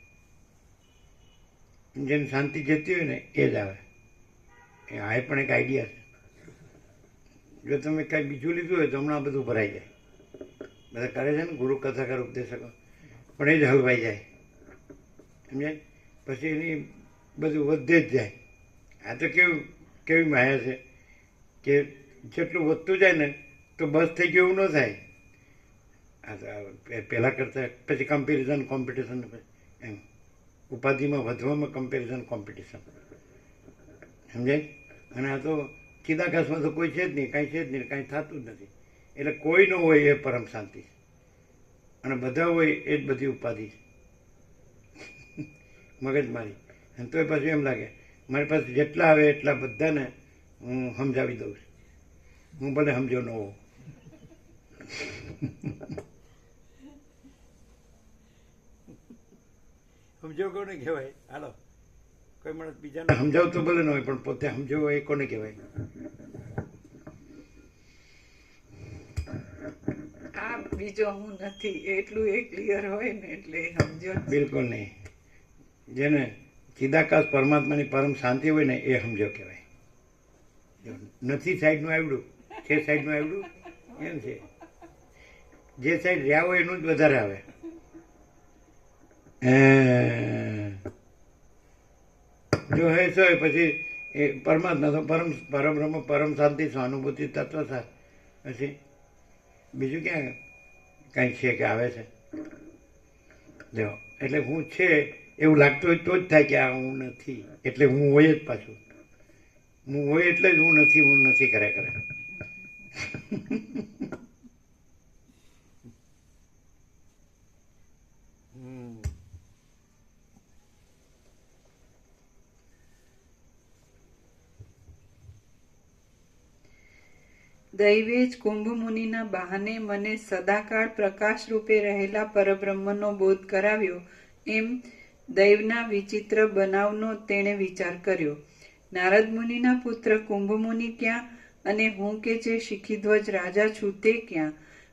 જેને શાંતિ જતી હોય ને એ જ આવે. આ પણ એક આઈડિયા છે. જો તમે કાંઈ બીજું લીધું હોય તો હમણાં બધું ભરાઈ જાય. બધા કરે છે ને ગુરુ કથાકાર ઉપદેશકો, પણ એ જ હલવાઈ જાય. સમજાય? પછી એની બધું વધે જ જાય. આ તો કેવી માયા છે કે જેટલું વધતું જાય ને તો બસ થઈ ગયું એવું ન થાય. પહેલાં કરતાં પછી કમ્પેરિઝન કોમ્પિટિશન, એમ ઉપાધિમાં વધવામાં કમ્પેરિઝન કોમ્પિટિશન. સમજાય? અને આ તો ચિદાકાશમાં તો કોઈ છે જ નહીં, કાંઈ છે જ નહીં, કાંઈ થતું જ નથી. એટલે કોઈ ન હોય એ પરમ શાંતિ, અને બધા હોય એ જ બધી ઉપાધિ મગજ મારી. અને તોય પાછું એમ લાગે મારી પાસે જેટલા આવે એટલા બધાને હું સમજાવી દઉં છું. હું ભલે સમજો ન હોઉં. સમજો કોને કહેવાય? હાલો, કોઈ માણસ બીજાને સમજાવતો ભલે ન હોય પણ પોતે સમજો એ કોને કહેવાય? આ બીજો હું નથી એટલું એ ક્લિયર હોય ને એટલે સમજો. બિલકુલ નહીં. જેને ચિદાકાશ પરમાત્માની પરમ શાંતિ હોય ને એ સમજો કહેવાય. નથી સાઈડનું આવડું છે, સાઈડનું આવડું એમ છે. જે સાઈડ રહ્યા હોય એનું જ વધારે આવે. જો હે સો પછી એ પરમાત્મા તો પરબ્રહ્મ પરમ શાંતિ સ્વાનુભૂતિ તત્વ થાય. પછી બીજું ક્યાં કાંઈ છે કે આવે છે? જો એટલે હું છે એવું લાગતું હોય તો જ થાય કે આ હું નથી, એટલે હું હોય જ પાછું. હું હોય એટલે જ હું નથી કરે. દૈવે જ કુંભ મુનિના બહાને મને સદાકાળ પ્રકાશ રૂપે રહેલા પરબ્રહ્મનો બોધ કરાવ્યો. એમ દૈવના વિચિત્ર બનાવનો તેણે વિચાર કર્યો. નારદ મુનિના પુત્ર કુંભ મુનિ ક્યાં અને હું કે જે શિખીધ્વજ રાજા છું તે ક્યાં?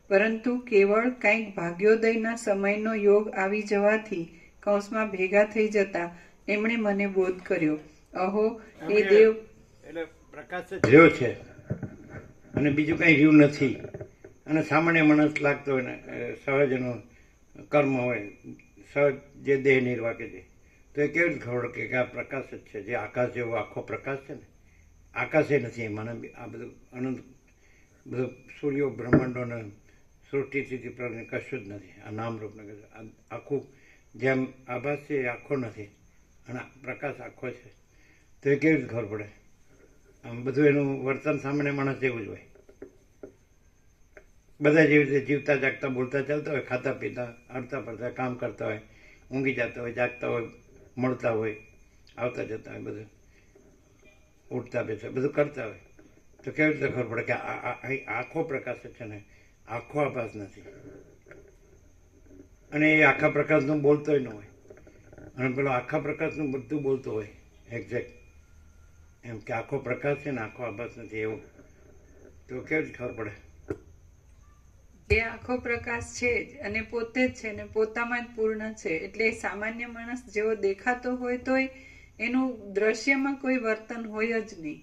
પરંતુ કેવળ કંઈક ભાગ્યોદયના સમયનો યોગ આવી જવાથી કૌંસમાં ભેગા થઈ જતા એમણે મને બોધ કર્યો. અહો એ દેવ એટલે પ્રકાશ જ રહ્યો છે અને બીજું કંઈ રહ્યું નથી. અને સામાન્ય માણસ લાગતો હોય ને સહજ એનો કર્મ હોય, સહજ જે દેહ નિર્વાહ કે છે, તો એ કેવી રીતે ખબર કે આ પ્રકાશ જ છે, જે આકાશ જેવો આખો પ્રકાશ છે ને, આકાશે નથી એમાં. આ બધું અનંત બધું સૂર્યો બ્રહ્માંડો ને સૃષ્ટિ સ્થિતિ પ્રજ્ઞા કશું જ નથી. આ નામરૂપને આખું જેમ આભાસ છે એ આખો નથી અને પ્રકાશ આખો છે, તો એ કેવી રીતે ખબર પડે? આમ બધું એનું વર્તન સામાન્ય માણસ જેવું જ હોય. બધા જેવી રીતે જીવતા જાગતા બોલતા ચાલતા હોય, ખાતા પીતા હરતા ફરતા કામ કરતા હોય, ઊંઘી જતા હોય, જાગતા હોય, મળતા હોય, આવતા જતા હોય, બધું ઉઠતા બેસતા બધું કરતા હોય, તો કેવી રીતે ખબર પડે કે આખો પ્રકાશ છે ને આખો આભાસ નથી? અને એ આખા પ્રકાશનું બોલતોય ન હોય અને પેલો આખા પ્રકાશનું બધું બોલતો હોય એક્ઝેક્ટ, એમ કે આખો પ્રકાશ છે ને આખો આભાસ નથી એવું, તો કેવી રીતે ખબર પડે? એ આખો પ્રકાશ છે જ અને પોતે જ છે ને પોતામાં જ પૂર્ણ છે. એટલે સામાન્ય માણસ જેવો દેખાતો હોય તોય એનું દ્રશ્યમાં કોઈ વર્તન હોય જ નહીં,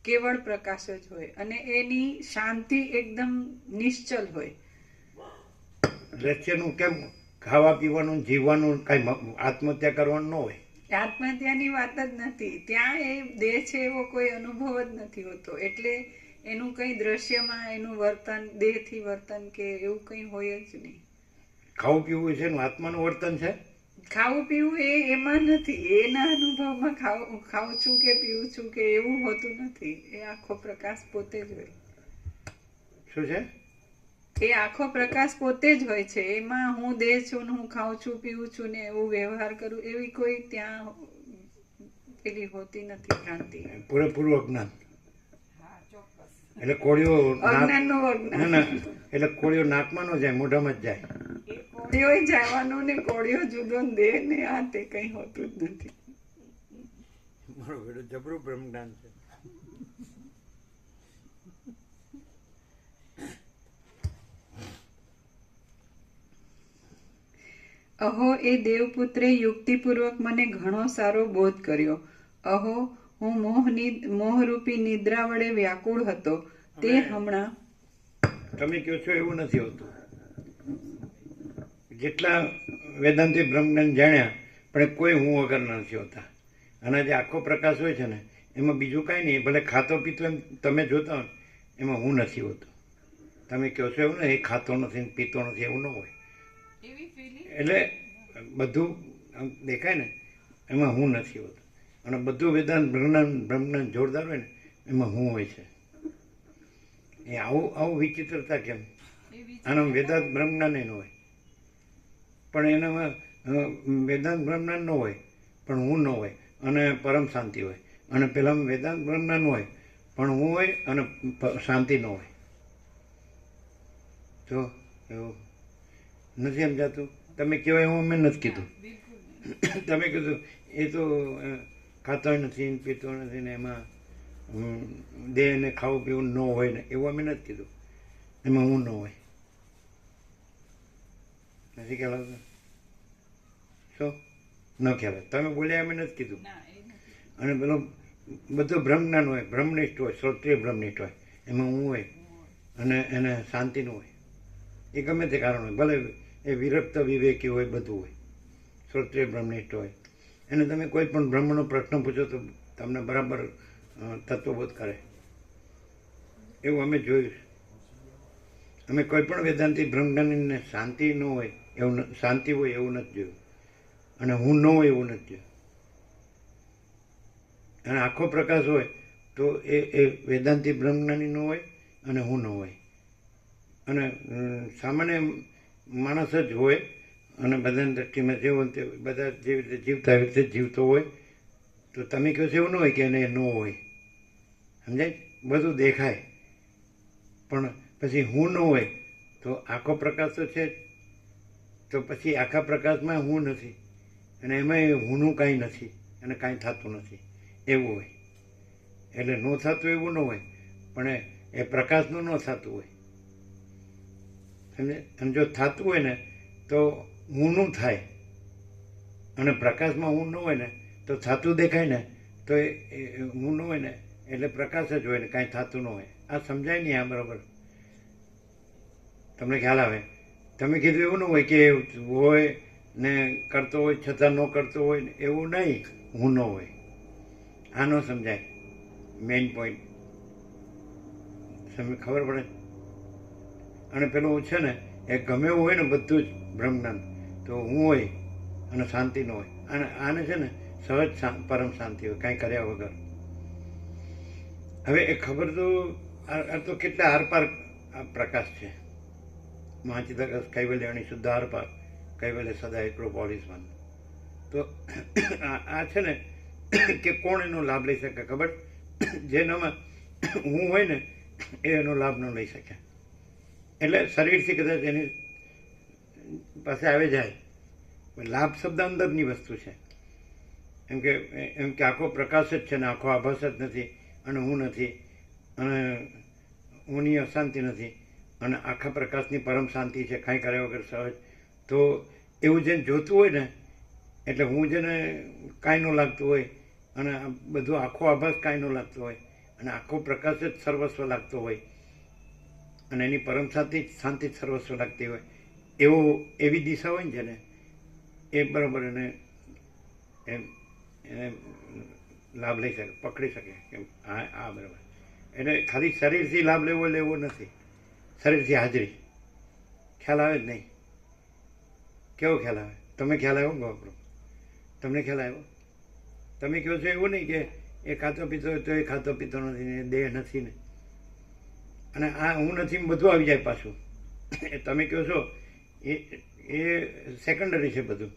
કેવળ પ્રકાશ જ હોય અને એની શાંતિ એકદમ નિશ્ચલ હોય. દ્રશ્યનું કેમ ખાવા પીવાનું જીવવાનું કાંઈ આત્મહત્યા કરવાનું ન હોય? આત્મહત્યાની વાત જ નથી ત્યાં. એ દેહ છે એવો કોઈ અનુભવ જ નથી હોતો, એટલે એનું કંઈ દ્રશ્યમાં એનું વર્તન દેહથી વર્તન કે એવું કંઈ હોય જ નહીં. ખાવું પીવું છે એનું આત્માનું વર્તન છે. ખાવું પીવું એ એમાં નથી, એના અનુભવમાં ખાઉં છું કે પીવું છું કે એવું હોતું નથી. એ આખો પ્રકાશ પોતે જ હોય. શું છે? એ આખો પ્રકાશ પોતે જ હોય છે. એમાં હું દેહ છું ને હું ખાઉં છું પીવું છું ને એવું વ્યવહાર કરું એવી કોઈ ત્યાં પેલી હોતી નથી ભ્રાંતિ. પૂરેપૂરું અજ્ઞાન. એટલે કોળીઓ અજ્ઞાનનું અજ્ઞાન. ના એટલે કોળીઓ નાકમાં ન જાય, મોઢામાં જ જાય. કોળીઓ જવાનું ને કોળીઓ જુદો ને દેહ ને આ તે કઈ હોતું જ નથી. બરોબર, જબરું બ્રહ્મજ્ઞાન છે. અહો એ દેવપુત્રે યુક્તિપૂર્વક મને ઘણો સારો બોધ કર્યો. અહો હું મોહરૂપી નિદ્રા વડે વ્યાકુળ હતો તે હમણાં. તમે કહો છો એવું નથી હોતું. જેટલા વેદાંતિ બ્રહ્મજ્ઞાન જાણ્યા પણ કોઈ હું વગર નથી હોતા. અને જે આખો પ્રકાશ હોય છે ને એમાં બીજું કાંઈ નહીં, ભલે ખાતો પીતો એમ તમે જોતા હોય એમાં હું નથી હોતું. તમે કહો છો એવું ને એ ખાતો નથી પીતો નથી એવું ન હોય. એટલે બધું દેખાય ને એમાં હું નથી હોતું. અને બધું વેદાંત બ્રહ્મજ્ઞાન જોરદાર હોય ને એમાં હું હોય છે. એ આવું વિચિત્રતા કેમ? આનું વેદાંત બ્રહ્મજ્ઞાન ન હોય પણ એનામાં વેદાંત બ્રહ્મજ્ઞાન ન હોય પણ હું ન હોય અને પરમ શાંતિ હોય. અને પેલામાં વેદાંત બ્રહ્મજ્ઞાન હોય પણ હું હોય અને શાંતિ ન હોય. તો એવું નથી સમજાતું? તમે કહો એવું મેં નથી કીધું. તમે કીધું એ તો ખાતો નથી પીતો નથી ને એમાં દેહને ખાવું પીવું ન હોય ને એવું અમે નથી કીધું. એમાં હું ન હોય. નથી ખ્યાલ આવતો? શું ન ખ્યાલ આવે? તમે બોલ્યા અમે નથી કીધું. અને પેલો બધું બ્રહ્મજ્ઞાન હોય, બ્રહ્મનિષ્ઠ હોય, શ્રોત્રિય બ્રહ્મનિષ્ઠ હોય, એમાં હું હોય અને એને શાંતિનું હોય. એ ગમે તે કારણ હોય, ભલે એ વિરક્ત વિવેકી હોય, બધું હોય, શ્રોત્રિય બ્રહ્મનિષ્ઠ હોય. એને તમે કોઈ પણ બ્રહ્મનો પ્રશ્ન પૂછો તો તમને બરાબર તત્વબોધ કરે. એવું અમે જોયું. અમે કોઈ પણ વેદાંતિ બ્રહ્મજ્ઞાનીને શાંતિ ન હોય એવું, શાંતિ હોય એવું નથી જોયું અને હું ન હોય એવું નથી જોયું. અને આખો પ્રકાશ હોય તો એ વેદાંતિ બ્રહ્મજ્ઞાની ન હોય અને હું ન હોય. અને સામાન્ય માણસ જ હોય અને બધાની દ્રષ્ટિમાં જેવો તે બધા જેવી રીતે જીવતા એવી રીતે જીવતો હોય. તો તમે કહો છો એવું ન હોય કે એને ન હોય. સમજાય? બધું દેખાય પણ પછી હું ન હોય તો આખો પ્રકાશ તો છે જ. તો પછી આખા પ્રકાશમાં હું નથી અને એમાં હુંનું કાંઈ નથી અને કાંઈ થતું નથી એવું હોય. એટલે ન થતું એવું ન હોય, પણ એ પ્રકાશનું ન થતું હોય. સમજે? અને જો થતું હોય ને તો ઊંનું થાય, અને પ્રકાશમાં ઊન ન હોય ને તો થતું દેખાય ને તો એ ઊન ન હોય ને એટલે પ્રકાશ જ હોય ને કાંઈ થતું ન હોય. આ સમજાય નહીં. આ બરાબર તમને ખ્યાલ આવે? તમે કીધું એવું ન હોય કે હોય ને કરતો હોય છતાં ન કરતો હોય ને એવું નહીં, હું ન હોય. આ ન સમજાય. મેઇન પોઈન્ટ ખબર પડે? અને પેલું છે ને એ ગમે એવું હોય ને બધું જ બ્રહ્મજ્ઞાન તો હું હોય અને શાંતિ ન હોય. અને આને છે ને સહજ પરમ શાંતિ હોય કાંઈ કર્યા વગર. હવે એ ખબર તો આ તો કેટલા આરપાર પ્રકાશ છે. મહાચિદાકાશ કૈવલ્યની શુદ્ધ આરપાર, કૈવલ્ય સદા એકલો પોલીસમાં. તો આ છે ને કે કોણ એનો લાભ લઈ શકે ખબર? જેનામાં હું હોય ને એ એનો લાભ ન લઈ શકે. એટલે શરીરથી કદાચ એની પાસે આવી જાય. લાભ શબ્દ અંદરની વસ્તુ છે. એમ કે આખો પ્રકાશ જ છે ને આખો આભાસ જ નથી, અને હું નથી, અને હુંની અશાંતિ નથી, અને આખા પ્રકાશની પરમ શાંતિ છે કાંઈ કર્યા વગર સહજ. તો એવું જેને જોતું હોય ને એટલે હું જેને કાંઈ ન લાગતું હોય, અને બધું આખો આભાસ કાંઈ ન લાગતો હોય, અને આખો પ્રકાશ જ સર્વસ્વ લાગતો હોય, અને એની પરમ શાંતિ જ સર્વસ્વ લાગતી હોય, એવી દિશા હોય ને જેને એ બરાબર એને લાભ લઈ શકે, પકડી શકે કે આ બરાબર. એટલે ખાલી શરીરથી લાભ લેવો નથી, શરીરથી હાજરી. ખ્યાલ આવે જ નહીં. કેવો ખ્યાલ આવે? તમે ખ્યાલ આવ્યો આપણો? તમને ખ્યાલ આવ્યો? તમે કહો છો એવું નહીં કે એ ખાતો પીતો હોય તો એ ખાતો પીતો નથી ને દેહ નથી ને, અને આ હું નથી બધું આવી જાય પાછું. તમે કહો છો એ સેકન્ડરી છે બધું.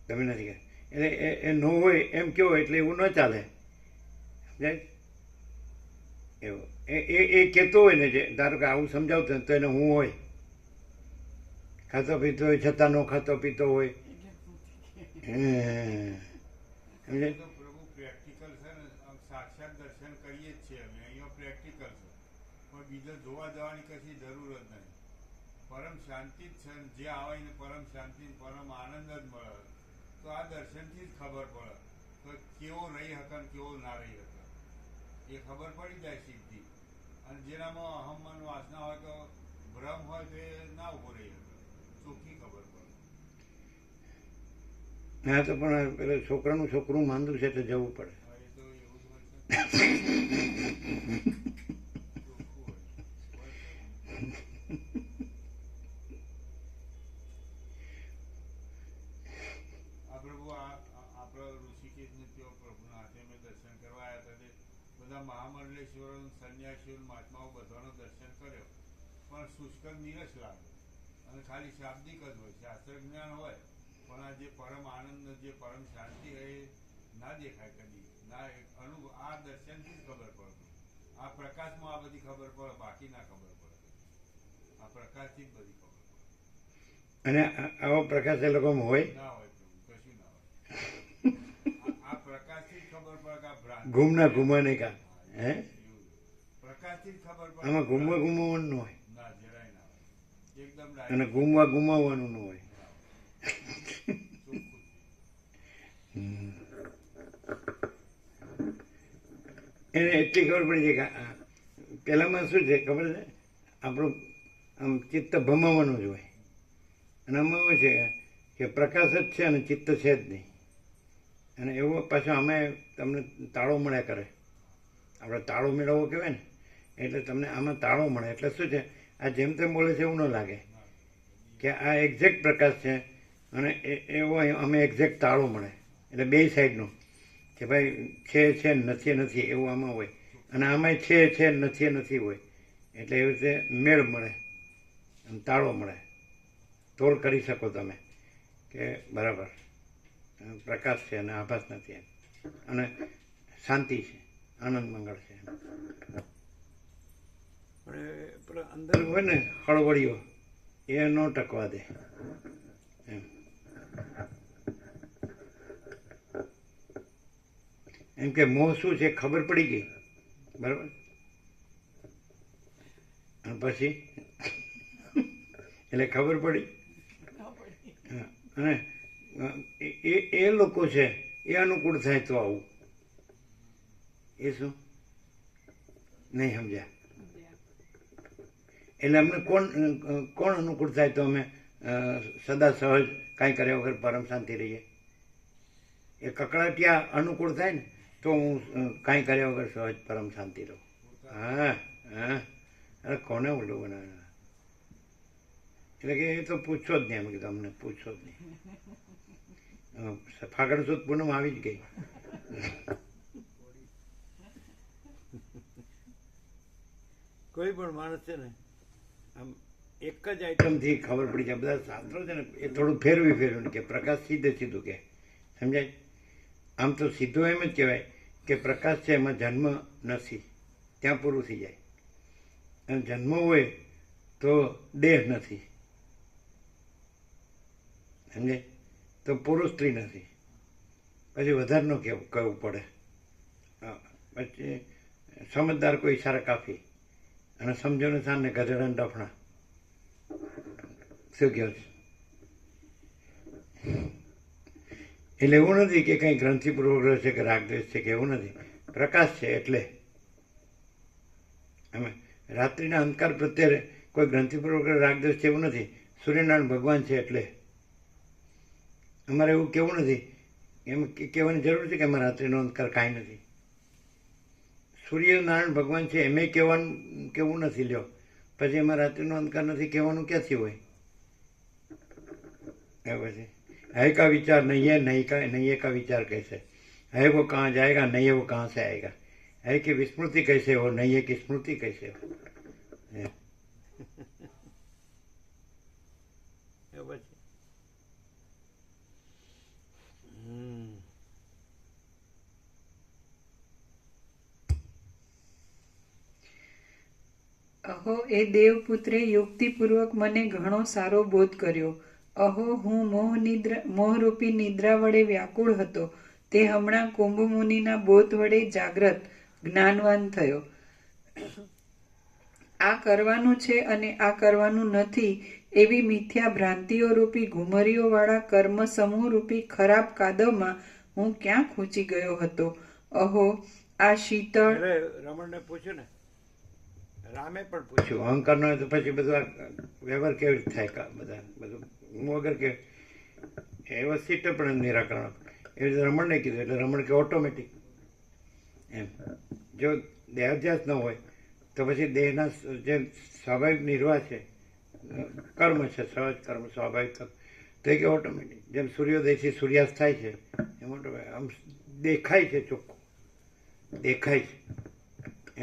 તમે નથી કહે એટલે એ ન હોય એમ કહો એટલે એવું ન ચાલે. સમજાય? એવું એ કહેતો હોય ને જે ધારો કે આવું સમજાવતો હોય તો એને હું હોય, ખાતો પીતો હોય છતાં ન ખાતો પીતો હોય. સમજાય? પ્રભુ પ્રેક્ટિકલ છે ને, સાક્ષાત દર્શન કરીએ જ છીએ અમે. અહીંયા પ્રેક્ટિકલ છે, પણ બીજો જોવા જવાની કશી જરૂર જ નહીં. પરમ શાંતિ જ છે, જે આવે ને પરમ શાંતિ પરમ આનંદ જ મળે. તો આ દર્શનથી જ ખબર પડે તો કેવો રહી શકે ને કેવો ના રહી શકે, એ ખબર પડી જાય સીધી. અને જેનામાં અહમ મન વાસના હોય તો ભ્રમ હોય તો એ ના ઉભો રહી શકે, ચોખ્ખી ખબર પડે. હા તો પણ પેલું છોકરું માંદું છે તો જવું પડે. હા, એ તો એવું જ હોય છે. ચોખ્ખું હોય. આ પ્રભુ આપણા ઋષિકેશને તેઓ પ્રભુના હાથે મેં દર્શન કરવા આવ્યા હતા. તે બધા મહામંડલેશ્વરો, સંન્યાસીઓ, મહાત્માઓ બધાનો દર્શન કર્યો, પણ શુષ્ક નીરસ લાગે અને ખાલી શાબ્દિક જ હોય, શાસ્ત્ર જ્ઞાન હોય, પણ આ જે પરમ આનંદ, જે પરમ શાંતિ હોય એ ના દેખાય કદી. ના અનુભવ આ દર્શનથી જ ખબર પડતું. આ પ્રકાશમાં આ બધી ખબર પડે, બાકી ના ખબર પડે. આ પ્રકાશથી જ બધી ખબર પડે. અને આવો પ્રકાશ એ લોકોમાં હોય ના હોય તો કશું ના હોય. આ પ્રકાશથી જ ખબર પડે કે આ ભ્રાંતિ. ઘૂમના ઘૂમાને કા હે એવું. પ્રકાશથી જ ખબર પડે. આમાં ઘૂમવાનું ન હોય, ના, જરાય ના હોય. એકદમ અને direct. ગુમાવવાનું ન હોય. ચોખ્ખું. એને એટલી ખબર પડી છે કે પહેલાંમાં શું છે ખબર છે, આપણું આમ ચિત્ત ભમાવાનું જ હોય, અને આમાં શું છે કે પ્રકાશ જ છે અને ચિત્ત છે જ નહીં. અને એવો પાછો અમે તમને તાળો મળ્યા કરે. આપણે તાળો મેળવવો કહેવાય ને, એટલે તમને આમાં તાળો મળે. એટલે શું છે, આ જેમ તેમ બોલે છે એવું ન લાગે કે આ એક્ઝેક્ટ પ્રકાશ છે, અને એવો અમે એક્ઝેક્ટ તાળો મળે. એટલે બે સાઈડનું કે ભાઈ છે નથી એવું આમાં હોય, અને આમાંય છે નથી હોય. એટલે એવી રીતે મેળ મળે અને તાળો મળે. તોડ કરી શકો તમે કે બરાબર પ્રકાશ છે અને આભાસ નથી એમ, અને શાંતિ છે, આનંદ મંગળ છે. પણ પેલા અંદર હોય ને હળવળીઓ એ ન ટકવા દે એમ. એમ કે મોહ શું છે ખબર પડી ગઈ, બરાબર. અને પછી એટલે ખબર પડી. હા. અને એ લોકો છે એ અનુકૂળ થાય તો આવું, એ શું નહીં સમજ્યા. એટલે અમને કોણ અનુકૂળ થાય તો અમે સદા સહજ કાંઈ કર્યા વગર પરમ શાંતિ રહીએ. એ કકડાટિયા અનુકૂળ થાય ને તો હું કાંઈ કર્યા વગર સહજ પરમ શાંતિ રહું. હા હા. અરે કોને ઉલટું બનાવે? એટલે કે એ તો પૂછશો જ નહીં. અમે કીધું અમને પૂછશો જ નહીં. ફાગણ સુદ પૂનમ આવી જ ગઈ. કોઈ પણ માણસ છે ને આમ એક જ આઈટમથી ખબર પડી જાય. બધા શાસ્ત્રો છે ને એ થોડું ફેરવી કે પ્રકાશ સીધું કે સમજાય. આમ તો સીધું એમ જ કહેવાય કે પ્રકાશ છે એમાં જન્મ નથી, ત્યાં પૂરું થઈ જાય. અને જન્મ હોય તો દેહ નથી, સમજાય. તો પુરુષ સ્ત્રી નથી, પછી વધારે ન કહેવું પડે. પછી સમજદાર કોઈ ઈશારા કાફી, અને સમજો ને સાને ગધેડાને ડફણા. શું કહો છો? એટલે એવું નથી કે કંઈ ગ્રંથિપૂર્વક છે કે રાગદ્વેષ છે કે એવું નથી. પ્રકાશ છે એટલે અમે રાત્રિના અંધકાર પ્રત્યે કોઈ ગ્રંથિપૂર્વક રાગદ્વેષ છે એવું નથી. સૂર્યનારાયણ ભગવાન છે એટલે અમારે એવું કેવું નથી. એમ કહેવાની જરૂર છે કે અમારે રાત્રિનો અંધકાર કાંઈ નથી. સૂર્યનારાયણ ભગવાન છે એમે કેવું નથી. લ્યો પછી એમાં રાત્રિનો અંધકાર નથી કહેવાનું ક્યાંથી હોય? પછી है का विचार नहीं है, नहीं का विचार कैसे है, वो कहाँ जाएगा, नहीं है वो कहाँ से आएगा, है कि विस्मृति कैसे हो, नहीं है कि स्मृति कैसे हो. અહો એ દેવપુત્રે યુક્તિપૂર્વક મને ઘણો સારો બોધ કર્યો. અહો હું મોહરૂપી નિદ્રા વડે વ્યાકુળ હતો, તે હમણાં કુંભમુનિના બોધ વડે જાગ્રત જ્ઞાનવાન થયો. આ કરવાનું છે અને આ કરવાનું નથી એવી મિથ્યા ભ્રાંતિઓ રૂપી ઘુમરીઓ વાળા કર્મ સમૂહ રૂપી ખરાબ કાદવમાં હું ક્યાં ખૂંચી ગયો હતો. અહો આ શીતળ. રમણને પૂછ્યું ને, રામે પણ પૂછ્યું અહંકાર નો હોય તો પછી બધું વ્યવહાર કેવી રીતે થાય? બધું હું વગર કે વ્યવસ્થિત પણ નિરાકરણ એવી રીતે રમણને કીધું. એટલે રમણ કે ઓટોમેટિક એમ. જો દેહાધ્યાસ ન હોય તો પછી દેહના જે સ્વાભાવિક નિર્વાહ છે, કર્મ છે, સહજ કર્મ, સ્વાભાવિક કર્મ, તો એ કે ઓટોમેટિક. જેમ સૂર્યોદયથી સૂર્યાસ્ત થાય છે એમ ઓટોમેટિક આમ દેખાય છે, ચોખ્ખું દેખાય છે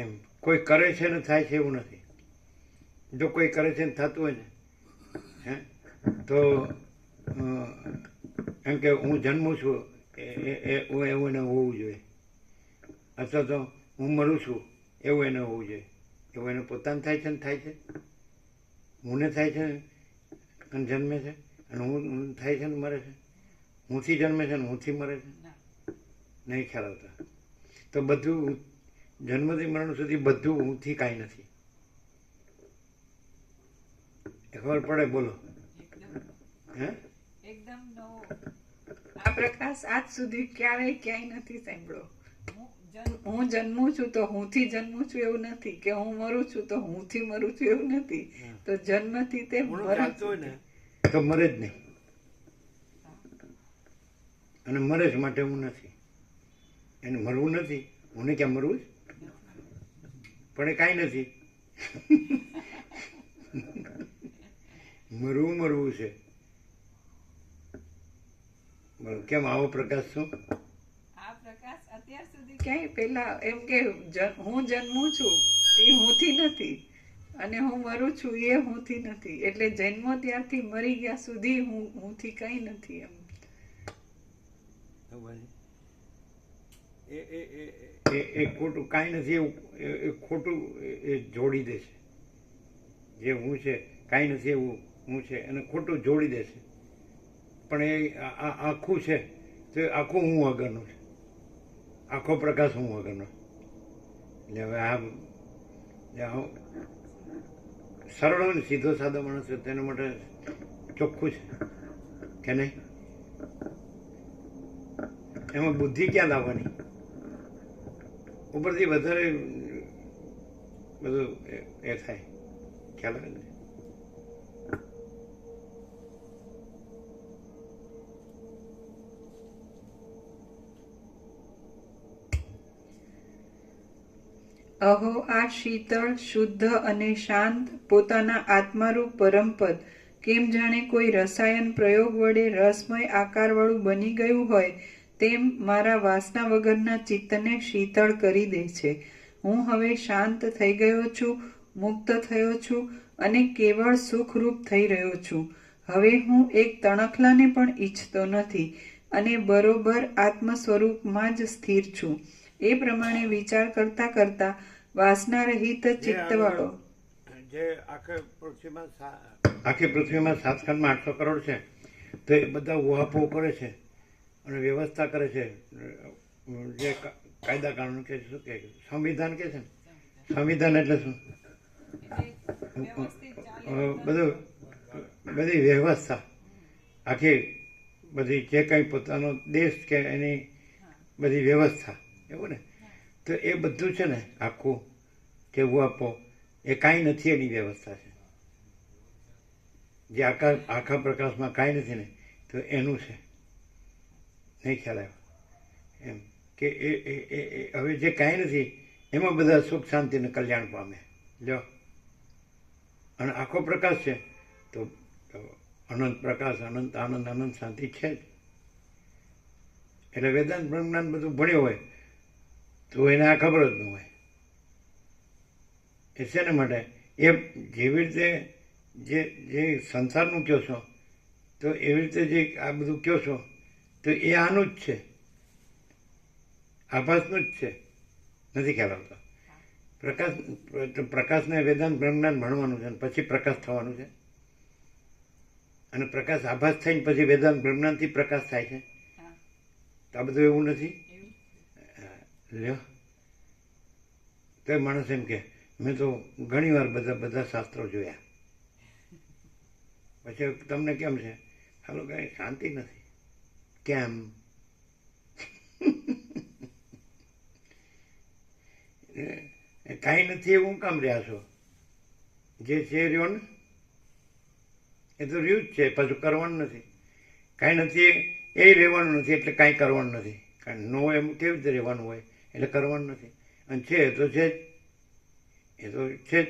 એમ. કોઈ કરે છે ને થાય છે એવું નથી. જો કોઈ કરે છે ને થતું હોય ને તો એમ કે હું જન્મું છું એવું એને હોવું જોઈએ, અથવા તો હું મરું છું એવું એને હોવું જોઈએ. એવું એને પોતાને થાય છે ને થાય છે, હુંને થાય છે અને જન્મે છે, અને હું થાય છે ને મરે છે, હુંથી જન્મે છે ને હુંથી મરે છે, નહીં ખ્યાલ આવતા. તો બધું જન્મથી મરણ સુધી બધું હુંથી કાંઈ નથી. ખબર પડે? બોલો. હે એકદમ નવો આ પ્રકાશ આજ સુધી ક્યાંય નથી સાંભળ્યો. હું જન્મું છું તો હુંથી જન્મું છું એવું નથી, કે હું મરું છું તો હુંથી મરું છું એવું નથી. તો જન્મથી તે તો મરે જ નહીં, અને મરે જ માટે હું નથી. એને મરવું નથી, હું ક્યાં મરવું જ, પણ એ કાંઈ નથી. મરવું છે. કેમ આવો પ્રકાશ? શું આ પ્રકાશ અત્યાર સુધી ક્યાંય પેલા એમ કે હું જન્મું છું એ હુંથી નથી, અને હું મરું છું એ હુંથી નથી. એટલે જન્મો ત્યારથી મરી ગયા સુધી હુંથી કઈ નથી એમ. એ ખોટું કાંઈ નથી એવું એ ખોટું એ જોડી દે છે. જે હું છે કાંઈ નથી એવું હું છે એને ખોટું જોડી દે છે. પણ એ આખું છે તો આખું હું વગરનું છે. આખો પ્રકાશ હું વગરનો. એટલે હવે આ સરળ હોય ને સીધો સાદો માણસ હોય તેના માટે ચોખ્ખું છે કે નહીં? એમાં બુદ્ધિ ક્યાં લાવવાની? ઉપરથી વધારે બધું એ થાય, ખ્યાલ આવે ને? અહો આ શીતળ, શુદ્ધ અને શાંત પોતાના આત્મારૂપ પરમપદ કેમ જાણે કોઈ રસાયણ પ્રયોગ વડે રસમય આકારવાળું બની ગયું હોય તેમ મારા વાસના વગરના ચિત્તને શીતળ કરી દે છે. હું હવે શાંત થઈ ગયો છું, મુક્ત થયો છું અને કેવળ સુખરૂપ થઈ રહ્યો છું. હવે હું એક તણખલાને પણ ઈચ્છતો નથી અને બરોબર આત્મ સ્વરૂપમાં જ સ્થિર છું. એ પ્રમાણે વિચાર કરતા કરતા વાસના રહિત ચિત્તવાળો જે આખી પૃથ્વીમાં 7 ખંડમાં 800 કરોડ છે, તો એ બધા ઉહાપો કરે છે અને વ્યવસ્થા કરે છે. જે કાયદા કાનૂન કે શું કે સંવિધાન કે છે ને, સંવિધાન એટલે શું? બધી વ્યવસ્થા, આખી બધી જે કંઈ પોતાનો દેશ કે એની બધી વ્યવસ્થા, એવું ને? તો એ બધું છે ને આખું કે આપો એ કાંઈ નથી, એની વ્યવસ્થા છે. જે આખા પ્રકાશમાં કાંઈ નથી ને, તો એનું છે. નહીં ખ્યાલ આવ્યો એમ કે હવે જે કાંઈ નથી એમાં બધા સુખ શાંતિ અને કલ્યાણ પામે. લ્યો, અને આખો પ્રકાશ છે તો અનંત પ્રકાશ, અનંત આનંદ, અનંત શાંતિ છે જ. એટલે વેદાંત બ્રહ્મજ્ઞાન બધું ભણ્યો હોય તો એને આ ખબર જ ન હોય. એ શેના માટે? એ જેવી રીતે જે સંસારનું કહો છો તો એવી રીતે જે આ બધું કહો છો તો એ આનું જ છે, આભાસનું જ છે. નથી ખ્યાલ આવતો. પ્રકાશને વેદાંત બ્રહ્મજ્ઞાન ભણવાનું છે અને પછી પ્રકાશ થવાનું છે. અને પ્રકાશ આભાસ થઈને પછી વેદાંત બ્રહ્મજ્ઞાનથી પ્રકાશ થાય છે. તો આ બધું એવું નથી. લ્યો, તો માણસ એમ કે મેં તો ઘણી વાર બધા શાસ્ત્રો જોયા, પછી તમને કેમ છે? હાલો, કાંઈ શાંતિ નથી. કેમ? કાંઈ નથી એવું કામ રહ્યા છો? જે છે રહ્યો ને એ તો રહ્યું જ છે, પાછું કરવાનું નથી. કાંઈ નથી એ રહેવાનું નથી એટલે કાંઈ કરવાનું નથી. કારણ ન હોય એમ કેવી રીતે રહેવાનું હોય? એટલે કરવાનું નથી. અને છે એ તો છે જ, એ તો છે જ.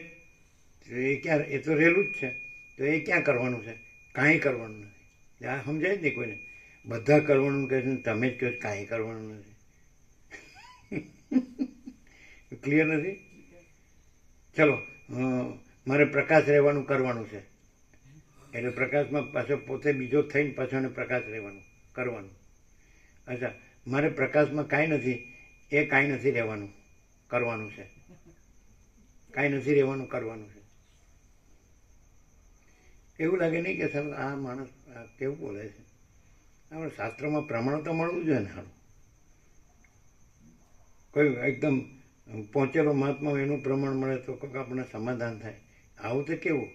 એ ક્યાં? એ તો રહેલું જ છે. તો એ ક્યાં કરવાનું છે? કાંઈ કરવાનું નથી. આ સમજાય જ નહીં કોઈને. બધા કરવાનું કહે છે, તમે જ કહો કાંઈ કરવાનું નથી. ક્લિયર નથી? ચલો, મારે પ્રકાશ રહેવાનું કરવાનું છે, એટલે પ્રકાશમાં પાછો પોતે બીજો થઈને પાછો એને પ્રકાશ રહેવાનું કરવાનું. અચ્છા, મારે પ્રકાશમાં કાંઈ નથી, એ કાંઈ નથી રહેવાનું કરવાનું છે. કાંઈ નથી રહેવાનું કરવાનું છે. એવું લાગે નહીં કે સર આ માણસ કેવું બોલે છે? આપણે શાસ્ત્રોમાં પ્રમાણ તો મળવું જોઈએ ને. સારું, કોઈ એકદમ પહોંચેલો મહાત્મા એનું પ્રમાણ મળે તો કંઈક આપણને સમાધાન થાય. આવું તો કેવું?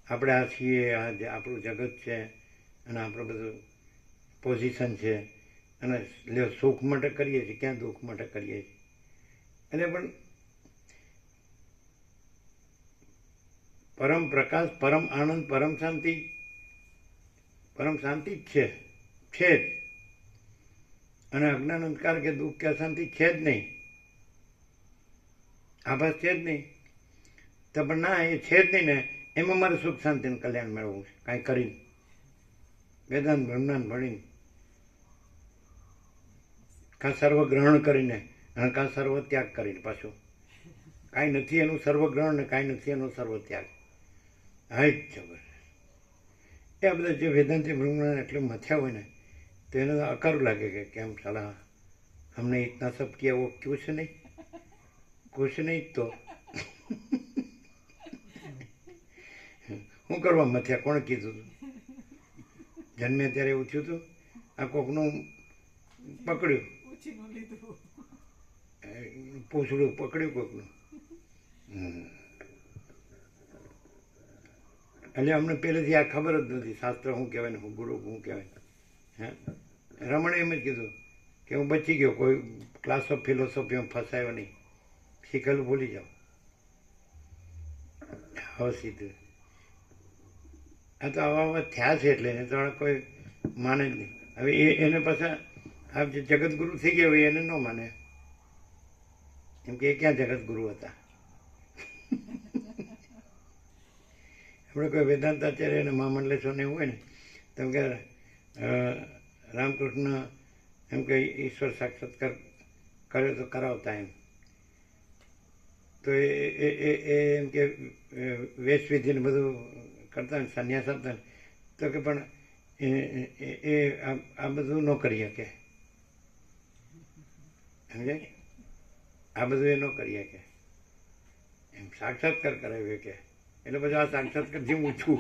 આપણે આ છીએ, આ આપણું જગત છે અને આપણું બધું પોઝિશન છે અને સુખ માટે કરીએ છીએ, ક્યાં દુઃખ માટે કરીએ છીએ. એટલે પણ પરમ પ્રકાશ, પરમ આનંદ, પરમ શાંતિ જ છે જ. અને અજ્ઞાન, અંધકાર કે દુઃખ કે અશાંતિ છે જ નહીં, આભાસ છે જ નહીં. તો પણ ના, એ છે જ નહીં ને, એમાં મારે સુખ શાંતિ અને કલ્યાણ મેળવવું છે. કાંઈ કરીને, વેદાંત બ્રહ્મજ્ઞાન ભણીને, કાં સર્વ ગ્રહણ કરીને અને કાં સર્વ ત્યાગ કરીને. પાછું કાંઈ નથી એનું સર્વ ગ્રહણ ને કાંઈ નથી એનું સર્વ ત્યાગ. હા, જ જબરદસ્ત. એ આ બધા જે વેદાંતિ બ્રહ્મજ્ઞાન એટલે મથ્યા હોય ને તો એને અકારું લાગે કે કેમ સાલા અમને ઇતના સબ કિયા, વો કુછ નહીં, કુછ નહીં. તો શું કરવા મથ્યા? કોણે કીધું હતું? જન્મે ત્યારે એવું થયું હતું? આ કોકનું પકડ્યું, પૂછડું પકડ્યું કોકનું. એટલે અમને પહેલેથી આ ખબર જ નથી શાસ્ત્ર શું કહેવાય ને હું ગુરુ શું કહેવાય. હે રમણે એમ જ કીધું કે હું બચી ગયો, કોઈ ક્લાસ ઓફ ફિલોસોફીમાં ફસાયો નહીં, શીખેલું ભૂલી જાઓ. હવે સીધું આ તો આવા થયા છે એટલે એને તો કોઈ માને જ નહીં. હવે એને પાછા આ જે જગતગુરુ થઈ ગયા હોય એને ન માને, કેમ કે એ ક્યાં જગતગુરુ હતા. આપણે કોઈ વેદાંતાચાર્ય અને મહામંડલેશ્વરને એવું હોય ને તો કે રામકૃષ્ણ એમ કે ઈશ્વર સાક્ષાત્કાર કર્યો તો કરાવતા એમ, તો એ એમ કે વેશવિધિને બધું કરતા ને સંન્યાસ આપતા ને તો કે પણ એ આ બધું ન કરી શકે, સમજાય? આ બધું એ ન કરી શકે એમ, સાક્ષાત્કાર કરાવ્યો કે એટલે પછી આ સાક્ષાત્કારથી હું છું.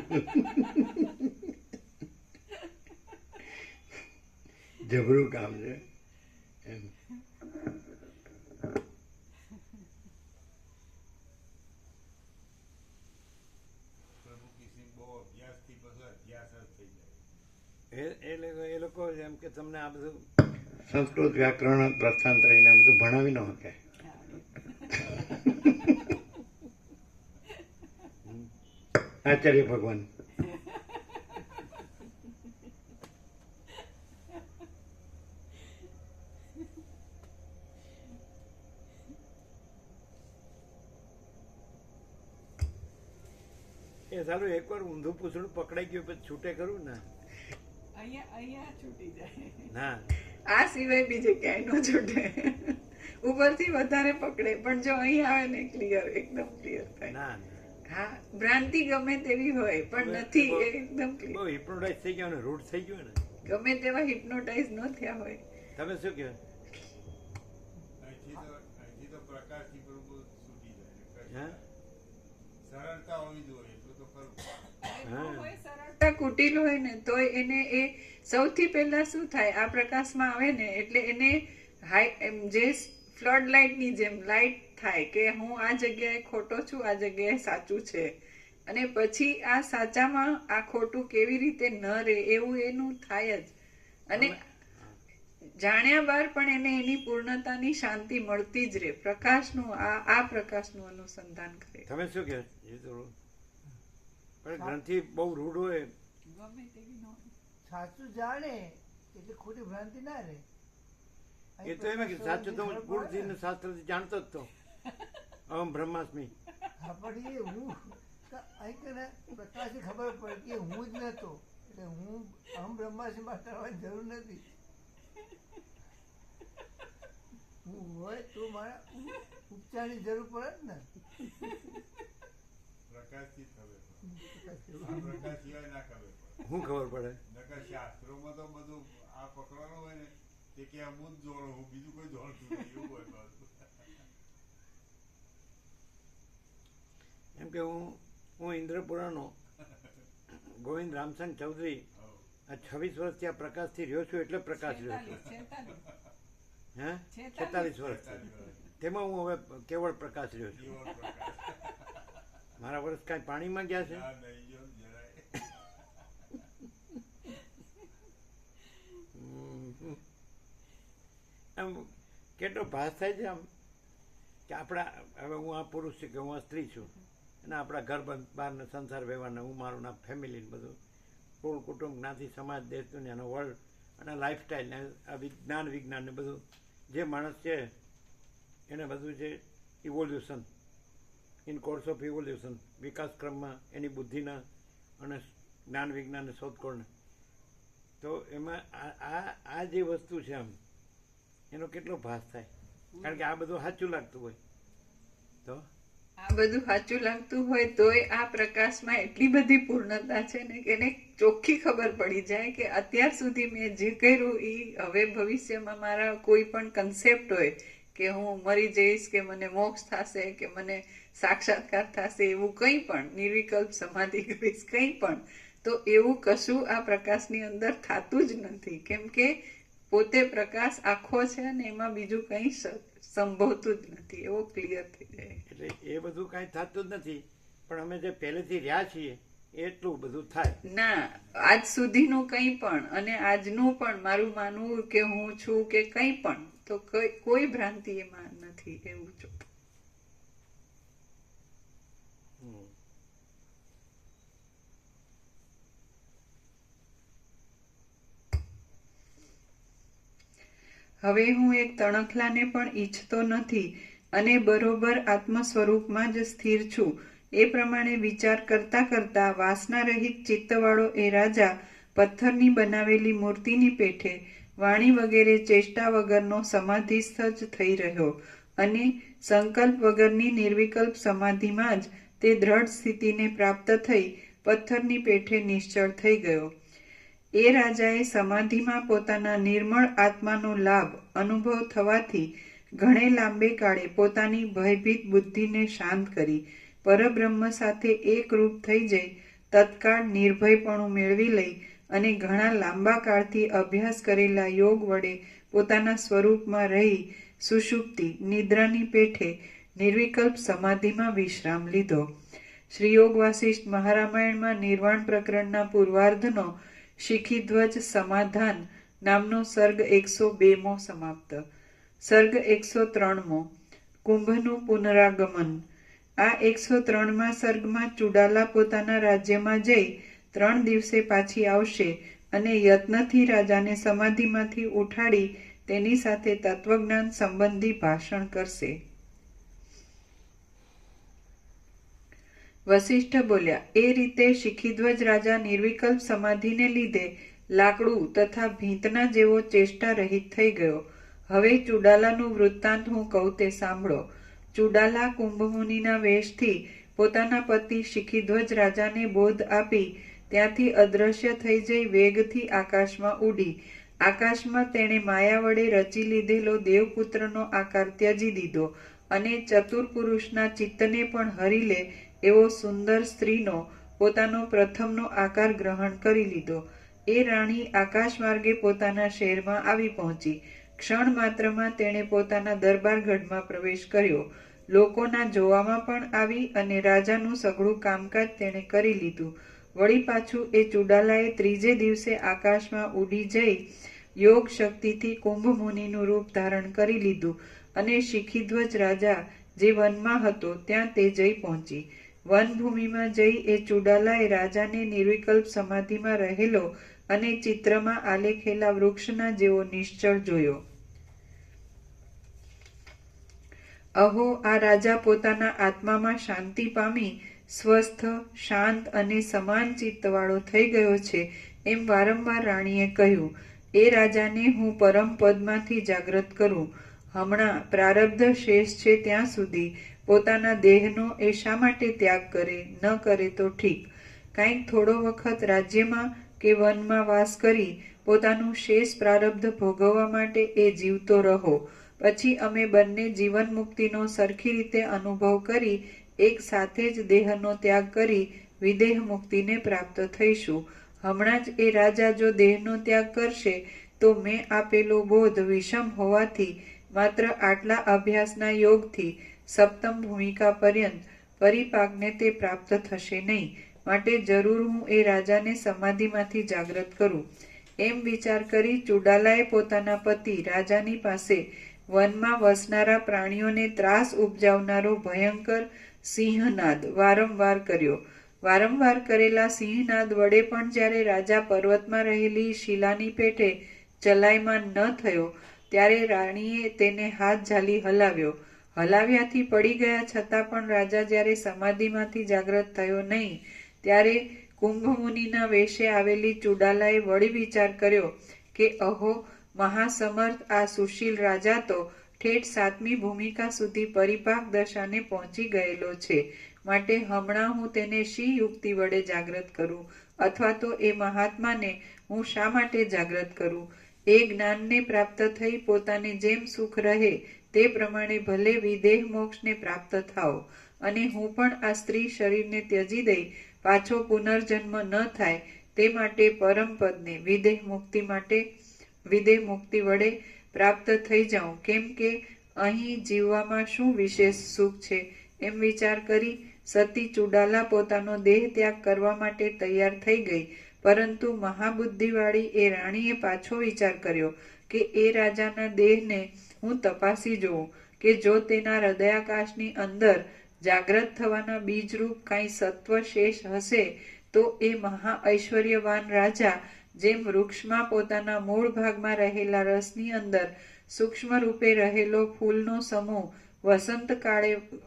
જબરું કામ છે એમ. પ્રભુ કિસી બહુ અભ્યાસથી બધો અભ્યાસ જ થઈ જાય. એ લોકો એમ કે તમને આ બધું સંસ્કૃત વ્યાકરણ પ્રસ્થાંતરીને આ બધું ભણાવી ન શકે. આચાર્ય ભગવાન એ સારું એકવાર ઊંધું પૂછડું પકડાઈ ગયું પછી છૂટે ખરું ને? અહીંયા છૂટી જાય. ના, આ સિવાય બીજે ક્યાંય ન છૂટે. ઉપરથી વધારે પકડે પણ જો અહીં આવે ને ક્લિયર, એકદમ ક્લિયર થાય. ના હા, ભ્રાંતિ ગમે તેવી હોય પણ નથી, એ એકદમ બહુ ક્લિયર. હિપ્નોટાઇઝ થઈ ગયો ને, રૂટ થઈ ગયો ને. ગમે તેવા હિપ્નોટાઇઝ ન થયા હોય. તમે શું કહો? અહીંથી તો પ્રકાશથી પ્રભુ છૂટી જાય. હા, સરળતા હોવી જોઈએ એટલું તો ખરું. હોય સરળતા કુટિલ હોય ને તોય એને એ સૌથી પહેલા શું થાય, આ પ્રકાશમાં આવે ને એટલે એને જે ફ્લડ લાઇટ ની જેમ લાઇટ થાય કે હું આ જગ્યાએ ખોટો છું, આ જગ્યાએ સાચું છે, અને પછી આ સાચામાં આ ખોટું કેવી રીતે ન રહે એવું એનું થાય જ. અને જાણ્યા બાર પણ એને એની પૂર્ણતાની શાંતિ મળતી જ રહે. પ્રકાશનું આ પ્રકાશનું અનુસંધાન કરે. તમે શું કહો? પણ ગ્રંથિ બહુ રૂઢ હોય, ગમે તેવી ન હોય. સાચું જાણે એટલે ખોટી ભ્રાંતિ ના રહે. એ તો એમ કે સાચું તો હું ગુણથી ને શાસ્ત્રથી જાણતો જ તો. અહમ બ્રહ્માસ્મિ. હા, પણ એ હું અહીં કે પ્રકાશની ખબર પડે કે હું જ નહોતો, એટલે હું અહમ બ્રહ્માસ્મિ માં કરવાની જરૂર નથી. હું હોય તો મારા ઉપચારની જરૂર પડે ને. પ્રકાશથી જ ખબર પડે. આ પ્રકાશ સિવાય ના ખબર પડે. શું ખબર પડે? નકર શાસ્ત્રોમાં તો બધું આ પકડવાનું હોય ને તે કે હું જ જોડું, હું બીજું કોઈ જોડતું નહીં, એવું હોય પાછું. એમ કે હું ઇન્દ્રપુરાનો ગોવિંદ રામચંદ ચૌધરી આ 26 વર્ષથી આ પ્રકાશથી રહ્યો છું, એટલે પ્રકાશ રહ્યો છું. હે 46 વર્ષથી તેમાં હું હવે કેવળ પ્રકાશ રહ્યો છું. એવો પ્રકાશ. મારા વર્ષ કાંઈ પાણીમાં ગયા છે? ના, નહીં ગયો ને જરાય. આમ કેટલો ભાસ થાય છે આમ કે આપણા હવે હું આ પુરુષ છું કે હું આ સ્ત્રી છું, અને આપણા ઘર બહારનો સંસાર વ્યવહારને હું મારું ના ફેમિલી બધું કુળ કુટુંબ જ્ઞાતિ સમાજ દેશ દુનિયાનો વર્લ્ડ અને લાઈફસ્ટાઈલ ને આ વિજ્ઞાન વિજ્ઞાન ને બધું જે માણસ છે એને બધું છે evolution, in course of evolution, વિકાસ ક્રમમાં એની બુદ્ધિના અને જ્ઞાન વિજ્ઞાનની શોધખોળને. તો એમાં આ જે વસ્તુ છે આમ એનો કેટલો ભાસ થાય, કારણ કે આ બધું સાચું લાગતું હોય તો આ બધું સાચું લાગતું હોય તોય આ પ્રકાશમાં એટલી બધી પૂર્ણતા છે ને કે એને ચોખ્ખી ખબર પડી જાય કે અત્યાર સુધી મેં જે કર્યું એ હવે ભવિષ્યમાં મારા કોઈ પણ કન્સેપ્ટ હોય કે હું મરી જઈશ કે મને મોક્ષ થશે કે મને સાક્ષાત્કાર થશે, એવું કંઈ પણ નિર્વિકલ્પ સમાધિ કરીશ કંઈ પણ, તો એવું કશું આ પ્રકાશની અંદર થતું જ નથી, કેમ કે પોતે પ્રકાશ આખો છે અને એમાં બીજું કંઈ સંભવતું જ નથી, એવો ક્લિયર થઈ જાય. એટલે એ બધું કાંઈ થતું જ નથી, પણ અમે જે પહેલેથી રહ્યા છીએ એટલું બધું થાય. ના, આજ સુધીનું કંઈ પણ અને આજનું પણ મારું માનવું કે હું છું કે કંઈ પણ, તો કોઈ ભ્રાંતિ એમાં નથી, એવું જો. હવે હું એક તણખલાને પણ ઈચ્છતો નથી અને બરોબર આત્મ સ્વરૂપમાં જ સ્થિર છું. એ પ્રમાણે વિચાર કરતા કરતા વાસના રહિત ચિત્તવાળો એ રાજા પથ્થરની બનાવેલી મૂર્તિની પેઠે વાણી વગેરે ચેષ્ટા વગરનો સમાધિસ્થ જ થઈ રહ્યો અને સંકલ્પ વગરની નિર્વિકલ્પ સમાધિમાં જ તે દ્રઢ સ્થિતિને પ્રાપ્ત થઈ પથ્થરની પેઠે નિશ્ચળ થઈ ગયો. એ રાજાએ સમાધિમાં પોતાના નિર્મળ આત્માનો લાભ અનુભવ થવાથી ઘણે લાંબે કાળે પોતાની ભયભીત બુદ્ધિને શાંત કરી પરબ્રહ્મ સાથે એકરૂપ થઈ જઈ તત્કાળ નિર્ભયપણું મેળવી લઈ અને ઘણા લાંબા કાળથી અભ્યાસ કરેલા યોગ વડે પોતાના સ્વરૂપમાં રહી સુષુપ્તિ નિદ્રાની પેઠે નિર્વિકલ્પ સમાધિમાં વિશ્રામ લીધો. શ્રી યોગ વાસિષ્ઠ મહારામાયણમાં નિર્વાણ પ્રકરણના પૂર્વાર્ધનો શિખીધ્વજ સમાધાન નામનો સર્ગ 102મો સમાપ્ત. સર્ગ 103મો કુંભનું પુનરાગમન. આ 103મા સર્ગમાં ચુડાલા પોતાના રાજ્યમાં જઈ 3 દિવસે પાછી આવશે અને યત્નથી રાજાને સમાધિમાંથી ઉઠાડી તેની સાથે તત્વજ્ઞાન સંબંધી ભાષણ કરશે. વસિષ્ઠ બોલ્યા, એ રીતે શિખીધ્વજ રાજા નિર્વિકલ્પ સમાધિને લીધે લાકડું તથા ભીંતના જેવો ચેષ્ટા રહિત થઈ ગયો. હવે ચુડાલાનું વૃત્તાંત હું કહું તે સાંભળો. ચુડાલા કુંભમુનિના વેશથી પોતાના પતિ શિખીધ્વજ રાજાને બોધ આપી ત્યાંથી અદ્રશ્ય થઈ જઈ વેગથી આકાશમાં ઉડી. આકાશમાં તેણે માયા વડે રચી લીધેલો દેવપુત્રનો આકાર ત્યજી દીધો અને ચતુર પુરુષના ચિત્તને પણ હરી લે એવો સુંદર સ્ત્રીનો પોતાનો પ્રથમનો આકાર ગ્રહણ કરી લીધો. એ રાણી આકાશ માર્ગે પોતાના શહેરમાં આવી પહોંચી. ક્ષણ માત્રમાં તેણે પોતાના દરબારગઢમાં પ્રવેશ કર્યો. લોકોના જોવામાં પણ આવી અને રાજાનું સઘળું કામકાજ તેણે કરી લીધું. વળી પાછું એ ચુડાલાએ 3જે દિવસે આકાશમાં ઉડી જઈ યોગ શક્તિથી કુંભ મુનિનું રૂપ ધારણ કરી લીધું અને શિખીધ્વજ રાજા જે વનમાં હતો ત્યાં તે જઈ પહોંચી. વનભૂમિમાં જઈ એ ચુડાલાએ રાજાને નિર્વિકલ્પ સમાધિમાં રહેલો અને ચિત્રમાં આલેખેલા વૃક્ષના જેવો નિશ્ચળ જોયો. અહો, આ રાજા પોતાના આત્મામાં શાંતિ પામી સ્વસ્થ, શાંત અને સમાન ચિત્તવાળો થઈ ગયો છે એમ વારંવાર રાણીએ કહ્યું. એ રાજાને હું પરમ પદમાંથી જાગ્રત કરું. હમણાં પ્રારબ્ધ શેષ છે ત્યાં સુધી પોતાના દેહનો એ શા માટે ત્યાગ કરે? ન કરે તો ઠીક. કાંઈક થોડો વખત રાજ્યમાં કે વનમાં વાસ કરી પોતાનું શેષ પ્રારબ્ધ ભોગવવા માટે એ જીવતો રહો. પછી અમે બંને જીવન મુક્તિનો સરખી રીતે અનુભવ કરી એક સાથે જ દેહનો ત્યાગ કરી વિદેહ મુક્તિને પ્રાપ્ત થઈશું. હમણાં જ એ રાજા જો દેહનો ત્યાગ કરશે તો મેં આપેલો બોધ વિષમ હોવાથી માત્ર આટલા અભ્યાસના યોગથી સપ્તમ ભૂમિકા પર્યંત પરિપાકને તે પ્રાપ્ત થશે નહીં. માટે જરૂર હું એ રાજાને સમાધિમાંથી જાગ્રત કરું. એમ વિચાર કરી ચુડાલાએ પોતાના પતિ રાજાની પાસે વનમાં વસનારા પ્રાણીઓને ત્રાસ ઉપજાવનારો ભયંકર સિંહનાદ વારંવાર કર્યો. વારંવાર કરેલા સિંહનાદ વડે પણ જ્યારે રાજા પર્વતમાં રહેલી શિલાની પેઠે ચલાયમાન ન થયો ત્યારે રાણીએ તેને હાથ ઝાલી હલાવ્યો. હલાવ્યાથી પડી ગયા છતાં પણ રાજા જ્યારે સમાધિમાંથી જાગ્રત થયો નહીં ત્યારે કુંભમુનિના વેશે આવેલી ચુડાલાએ વળી વિચાર કર્યો કે અહો, મહાસમર્થ આ સુશીલ રાજા તો ઠેઠ 7મી ભૂમિકા સુધી પરિપાક દશાને પહોંચી ગયેલો છે. માટે હમણાં હું તેને શી યુક્તિ વડે જાગ્રત કરું અથવા તો એ મહાત્માને હું શા માટે જાગ્રત કરું? એ જ્ઞાનને પ્રાપ્ત થઈ પોતાને જેમ સુખ રહે તે પ્રમાણે ભલે વિદેહ મોક્ષને પ્રાપ્ત થાઓ અને હું પણ આ સ્ત્રી શરીરને ત્યજી દઈ પાછો પુનર્જન્મ ન થાય તે માટે પરમપદને વિદેહ મુક્તિ વડે પ્રાપ્ત થઈ જાઉં. કેમ કે અહીં જીવવામાં શું વિશેષ સુખ છે એમ વિચાર કરી સતી ચુડાલા પોતાનો દેહ ત્યાગ કરવા માટે તૈયાર થઈ ગઈ. પરંતુ મહાબુદ્ધિવાળી એ રાણીએ પાછો વિચાર કર્યો કે એ રાજાના દેહને હું તપાસી જોઉં કે જો તેના હૃદયાકાશની અંદર જાગ્રત થવાના બીજરૂપ કાંઈ સત્વ શેષ હશે તો એ મહા ઐશ્વર્યવાન રાજા જેમ વૃક્ષમાં પોતાના મૂળ ભાગમાં રહેલા રસની અંદર સૂક્ષ્મ રૂપે રહેલો ફૂલનો સમૂહ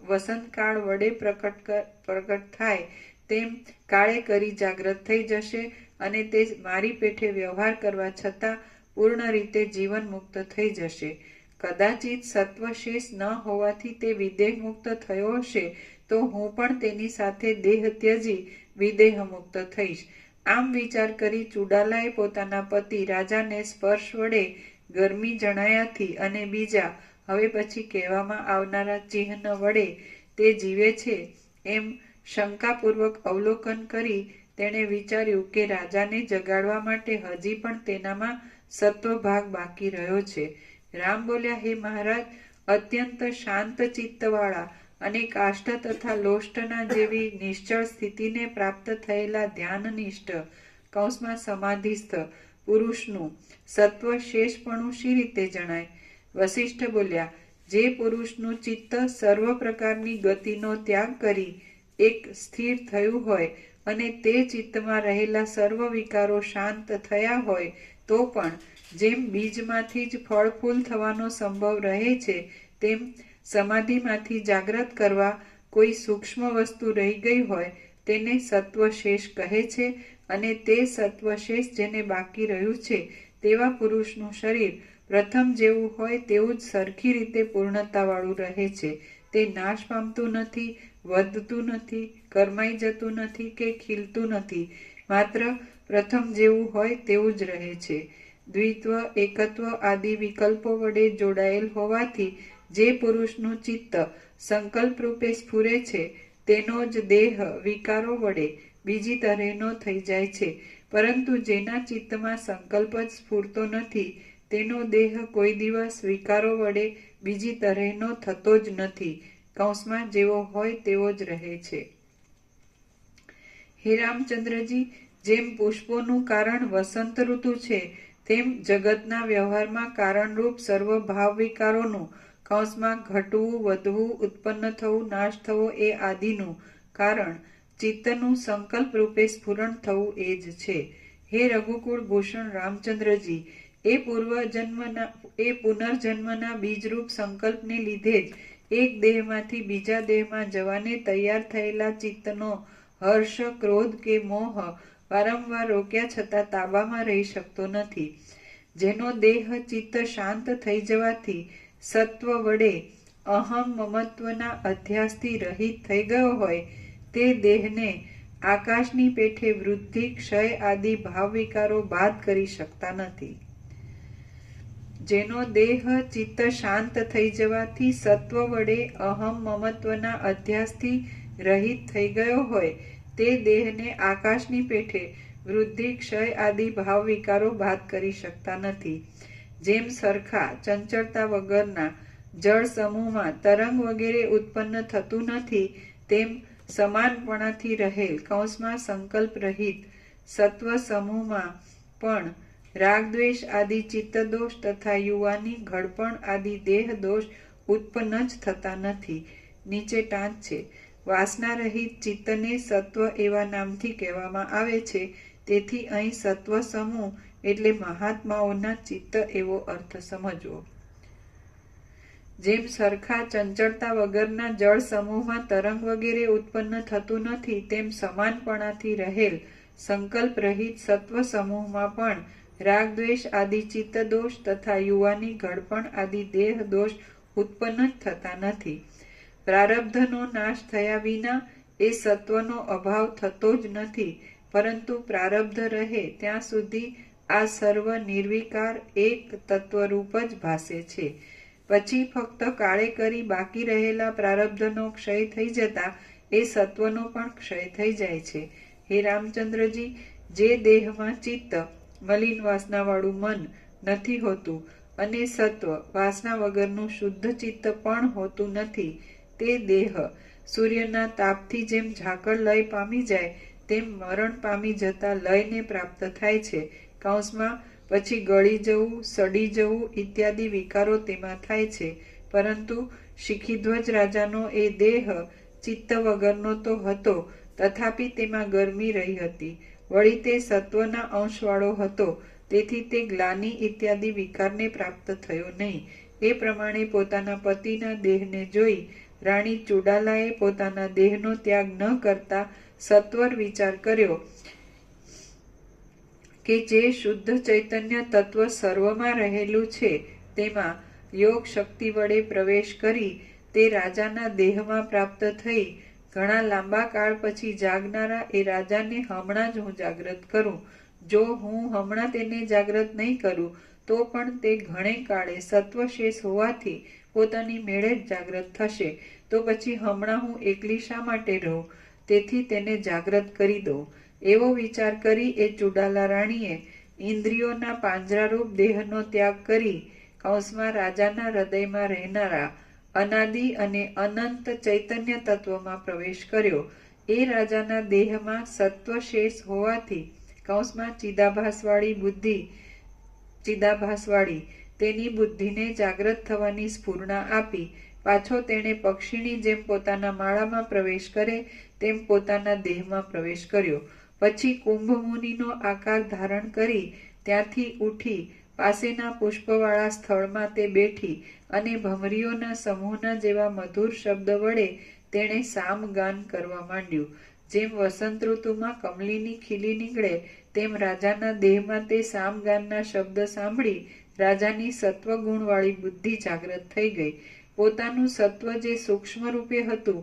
વસંતકાળ વડે પ્રકટ થાય તેમ કાળે કરી જાગ્રત થઈ જશે અને તે મારી પેઠે વ્યવહાર કરવા છતાં પૂર્ણ રીતે જીવન મુક્ત થઈ જશે. કદાચિત સત્વશેષ ન હોવાથી તે વિદેહ મુક્ત થયો હશે તો હું પણ તેની સાથે દેહ ત્યજી વિદેહ મુક્ત થઈશ. આમ વિચાર કરી ચુડાલાએ પોતાના પતિ રાજાને સ્પર્શ વડે ગરમી જણાયાથી અને બીજા હવે પછી કહેવામાં આવનારા ચિહ્ન વડે તે જીવે છે એમ શંકાપૂર્વક અવલોકન કરી તેણે વિચાર્યું કે રાજાને જગાડવા માટે હજી પણ તેનામાં સત્વભાગ બાકી રહ્યો છે. રામ બોલ્યા, હે મહારાજ, અત્યંત શાંત ચિત્તવાળા અને કાષ્ઠ તથા લોષ્ટના જેવી નિશ્ચળ સ્થિતિને પ્રાપ્ત થયેલા ધ્યાનનિષ્ઠ સમાધિસ્થ પુરુષનું સત્વ શેષપણું શી રીતે જણાય? વસિષ્ઠ બોલ્યા, જે પુરુષનું ચિત્ત સર્વ પ્રકારની ગતિનો ત્યાગ કરી એક સ્થિર થયું હોય અને તે ચિત્તમાં રહેલા સર્વ વિકારો શાંત થયા હોય તો પણ જેમ બીજમાંથી જ ફળ ફૂલ થવાનો સંભવ રહે છે તેમ સમાધિમાંથી જાગ્રત કરવા કોઈ સૂક્ષ્મ વસ્તુ રહી ગઈ હોય તેને સત્વશેષ કહે છે અને તે સત્વશેષ જેને બાકી રહ્યું છે તેવા પુરુષનું શરીર પ્રથમ જેવું હોય તેવું જ સરખી રીતે પૂર્ણતાવાળું રહે છે. તે નાશ પામતું નથી, વધતું નથી, કરમાઈ જતું નથી કે ખીલતું નથી, માત્ર પ્રથમ જેવું હોય તેવું જ રહે છે. દ્વિત્વ, એકત્વ આદિ વિકલ્પો વડે જોડાયેલ હોવાથી જે પુરુષનું ચિત્ત સંકલ્પ રૂપે સ્ફુરે છે તેનો જ દેહ વિકારો વડે બીજી તરહનો થઈ જાય છે. પરંતુ જેના ચિત્તમાં સંકલ્પ જ સ્ફુરતો નથી તેનો દેહ કોઈ દિવસ વિકારો વડે બીજી તરહનો થતો જ નથી, જેવો હોય તેવો જ રહે છે. હે રામચંદ્રજી, જેમ પુષ્પોનું કારણ વસંત ઋતુ છે તેમ જગતના વ્યવહારમાં કારણરૂપ સર્વ ભાવ વિકારોનું ઘટવું, વધવું, ઉત્પન્ન થવું, નાશ થવો એ આદિનું કારણ ચિત્તનું સંકલ્પ રૂપે સ્ફુરણ થવું એ જ છે. હે રઘુકુળ ભૂષણ રામચંદ્રજી, એ પુનર્જન્મના બીજરૂપ સંકલ્પને લીધે જ એક દેહમાંથી બીજા દેહમાં જવાને તૈયાર થયેલા ચિત્તનો હર્ષ, ક્રોધ કે મોહ વારંવાર રોક્યા છતાં તાબામાં રહી શકતો નથી. જેનો દેહ ચિત્ત શાંત થઈ જવાથી સત્વ વડે અહમ મમત્વના અધ્યાસથી રહિત થઈ ગયો હોય તે દેહને આકાશની પેઠે વૃદ્ધિ, ક્ષય આદિ ભાવ વિકારો બાદ કરી શકતા નથી. જેનો દેહ ચિત્ત શાંત થઈ જવાથી સત્વ વડે અહમ મમત્વના અધ્યાસથી રહિત થઈ ગયો હોય તે દેહને આકાશની પેઠે વૃદ્ધિ, ક્ષય આદિ ભાવ વિકારો બાદ કરી શકતા નથી. જેમ સરખા ચંચળતા વગરના જળ સમૂહમાં તરંગ વગેરે ઉત્પન્ન થતું નથી તેમ સમાનપણાથી રહેલ સંકલ્પ રહિત સત્વ સમૂહમાં પણ રાગ દ્વેષ આદિ ચિત્તદોષ તથા યુવાની, ઘડપણ આદિ દેહ દોષ ઉત્પન્ન જ થતા નથી. નીચે ટાંચ છે. વાસના રહિત ચિત્તને સત્વ એવા નામથી કહેવામાં આવે છે. તેથી અહીં સત્વ સમૂહ એટલે મહાત્માઓના ચિત્ત એવો અર્થ સમજવો. જેમ સરખા ચંચળતા વગરના જળ સમૂહમાં તરંગ વગેરે ઉત્પન્ન થતું નથી તેમ સમાનપણાથી રહેલ સંકલ્પ રહિત સત્વ સમૂહમાં પણ રાગ દ્વેષ આદિ ચિત્ત દોષ તથા યુવાની, ઘડપણ આદિ દેહ દોષ ઉત્પન્ન જ થતા નથી. પ્રારબ્ધનો નાશ થયા વિના એ સત્વનો અભાવ થતો જ નથી, પરંતુ પ્રારબ્ધ રહે ત્યાં સુધી આ સર્વ નિર્વિકાર એક તત્વરૂપ જ ભાસે છે. પછી ફક્ત કાળે કરી બાકી રહેલા પ્રારબ્ધનો ક્ષય થઈ જતા એ સત્વનો પણ ક્ષય થઈ જાય છે. હે રામચંદ્રજી, જે દેહમાં ચિત્ત મલિન વાસનાવાળું મન નથી હોતું અને સત્વ વાસના વગરનું શુદ્ધ ચિત્ત પણ હોતું નથી. તે દેહ સૂર્યના તાપથી જેમ ઝાકળ લય પામી જાય તેમ મરણ પામી જતા લયને પ્રાપ્ત થાય છે. કૌંસમાં પછી ગળી જવું, સડી જવું ઇત્યાદિ વિકારો તેમાં થાય છે. પરંતુ શિખીધ્વજ રાજાનો એ દેહ ચિત્ત વગરનો તો હતો, તથાપિ તેમાં ગરમી રહી હતી. વળી તે સત્વના અંશવાળો હતો, તેથી તે ગ્લાનિ ઇત્યાદિ વિકારને પ્રાપ્ત થયો નહીં. એ પ્રમાણે પોતાના પતિના દેહને જોઈ રાણી ચુડાલાએ પોતાના દેહનો ત્યાગ ન કરતા સત્વર વિચાર કર્યો કે જે શુદ્ધ ચૈતન્ય તત્વ સર્વમાં રહેલું છે તેમાં યોગ શક્તિ વડે પ્રવેશ કરી તે રાજાના દેહમાં પ્રાપ્ત થઈ ઘણા લાંબા કાળ પછી જાગનારા એ રાજાને હમણાં જ હું જાગ્રત કરું. જો હું હમણાં તેને જાગ્રત નહીં કરું તો પણ તે ઘણે કાળે સત્વશેષ હોવાથી પોતાની મેળે જ જાગ્રત થશે. તો પછી હમણાં હું એકલી શા માટે રહું? તેથી તેને જાગ્રત કરી દઉં. એવો વિચાર કરી એ ચુડાલા રાણીએ ઇન્દ્રિયોના પાંજરારૂપ દેહનો ત્યાગ કરી કૌંસમાં રાજાના હૃદયમાં રહેનારા અનાદિ અને અનંત ચૈતન્ય તત્વમાં પ્રવેશ કર્યો. એ રાજાના દેહમાં સત્વ શેષ હોવાથી કૌંસમાં ચિદાભાસવાળી તેની બુદ્ધિને જાગ્રત થવાની સ્ફૂર્ણા આપી. પાછો તેણે પક્ષીની જેમ પોતાના માળામાં પ્રવેશ કરે તેમ પોતાના દેહમાં પ્રવેશ કર્યો. પછી કુંભમુનિનો આકાર ધારણ કરી ત્યાંથી ઉઠી પાસેના પુષ્પવાળા સ્થળમાં તે બેઠી અને ભમરીઓના સમૂહના જેવા મધુર શબ્દ વડે તેણે સામગાન કરવા માંડ્યું. જેમ વસંત ઋતુમાં કમલીની ખીલી નીકળે તેમ રાજાના દેહમાં તે સામગાનના શબ્દ સાંભળી રાજાની સત્વગુણવાળી બુદ્ધિ જાગ્રત થઈ ગઈ. પોતાનું સત્વ જે સૂક્ષ્મ રૂપે હતું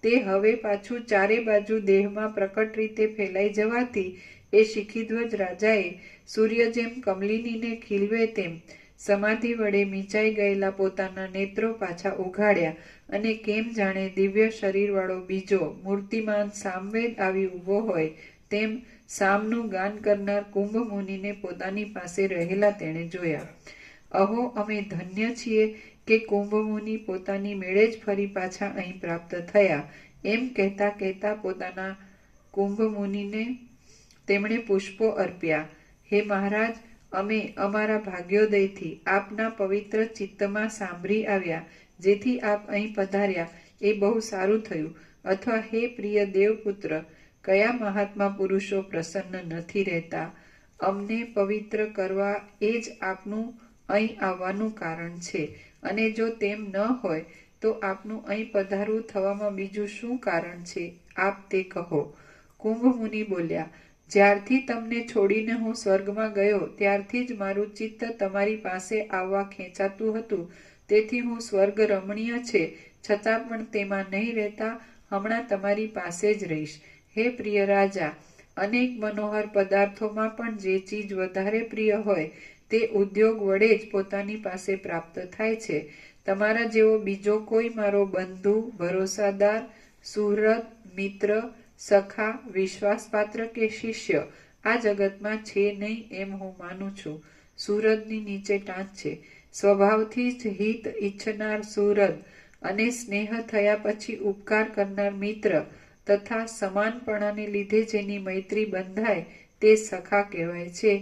તે હવે પાછું ચારે બાજુ દેહમાં પ્રકટ રીતે ફેલાઈ જવાથી એ શિખીધ્વજ રાજાએ સૂર્ય જેમ કમલિનીને ખીલવે તેમ સમાધિ વડે મીચાઈ ગયેલા પોતાના નેત્રો પાછા ઉઘાડ્યા અને કેમ જાણે દિવ્ય શરીરવાળો બીજો મૂર્તિમાન સામવેદ આવી ઊભો હોય તેમ સામનું ગાન કરનાર કુંભ મુનિને પોતાની પાસે રહેલા તેણે જોયા. અહો, અમે ધન્ય છીએ કે કુંભ મુનિ પોતાની મેળે જ ફરી પાછા અહીં પ્રાપ્ત થયા. એમ કહેતા કહેતા પોતાના કુંભ મુનિને તેમણે પુષ્પો અર્પ્યા. હે મહારાજ, અમે અમારા ભાગ્યોદયથી આપના પવિત્ર ચિત્તમાં સાંભળી આવ્યા, જેથી આપ અહીં પધાર્યા એ બહુ સારું થયું. અથવા હે પ્રિય દેવપુત્ર, કયા મહાત્મા પુરુષો પ્રસન્ન નથી રહેતા? અમને પવિત્ર કરવા એ જ આપનું અહીં આવવાનું કારણ છે. અને જો તેમ ન હોય તો આપનું અહીં પધારવું થવામાં બીજું શું કારણ છે? આપ તે કહો. કુંભ મુનિ બોલ્યા, જ્યારથી તમને છોડીને હું સ્વર્ગમાં ગયો ત્યારથી જ મારું ચિત્ત તમારી પાસે આવવા ખેંચાતું હતું. તેથી હું સ્વર્ગ રમણીય છે છતાં પણ તેમાં નહીં રહેતા હમણાં તમારી પાસે જ રહીશ. હે પ્રિય રાજા, અનેક મનોહર પદાર્થોમાં પણ જે ચીજ વધારે પ્રિય હોય તે ઉદ્યોગ વડે જ પોતાની પાસે પ્રાપ્ત થાય છે. તમારા જેવો બીજો કોઈ મારો બંધુ, ભરોસાદાર, સુહૃદ, મિત્ર, સખા, વિશ્વાસપાત્ર કે શિષ્ય આ જગતમાં છે નહીં એમ હું માનું છું. સુહૃદની નીચે ટાંચ છે. સ્વભાવથી જ હિત ઈચ્છનાર સુહૃદ અને સ્નેહ થયા પછી ઉપકાર કરનાર મિત્ર તથા સમાનપણાને લીધે જેની મૈત્રી બંધાય તે સખા કહેવાય છે.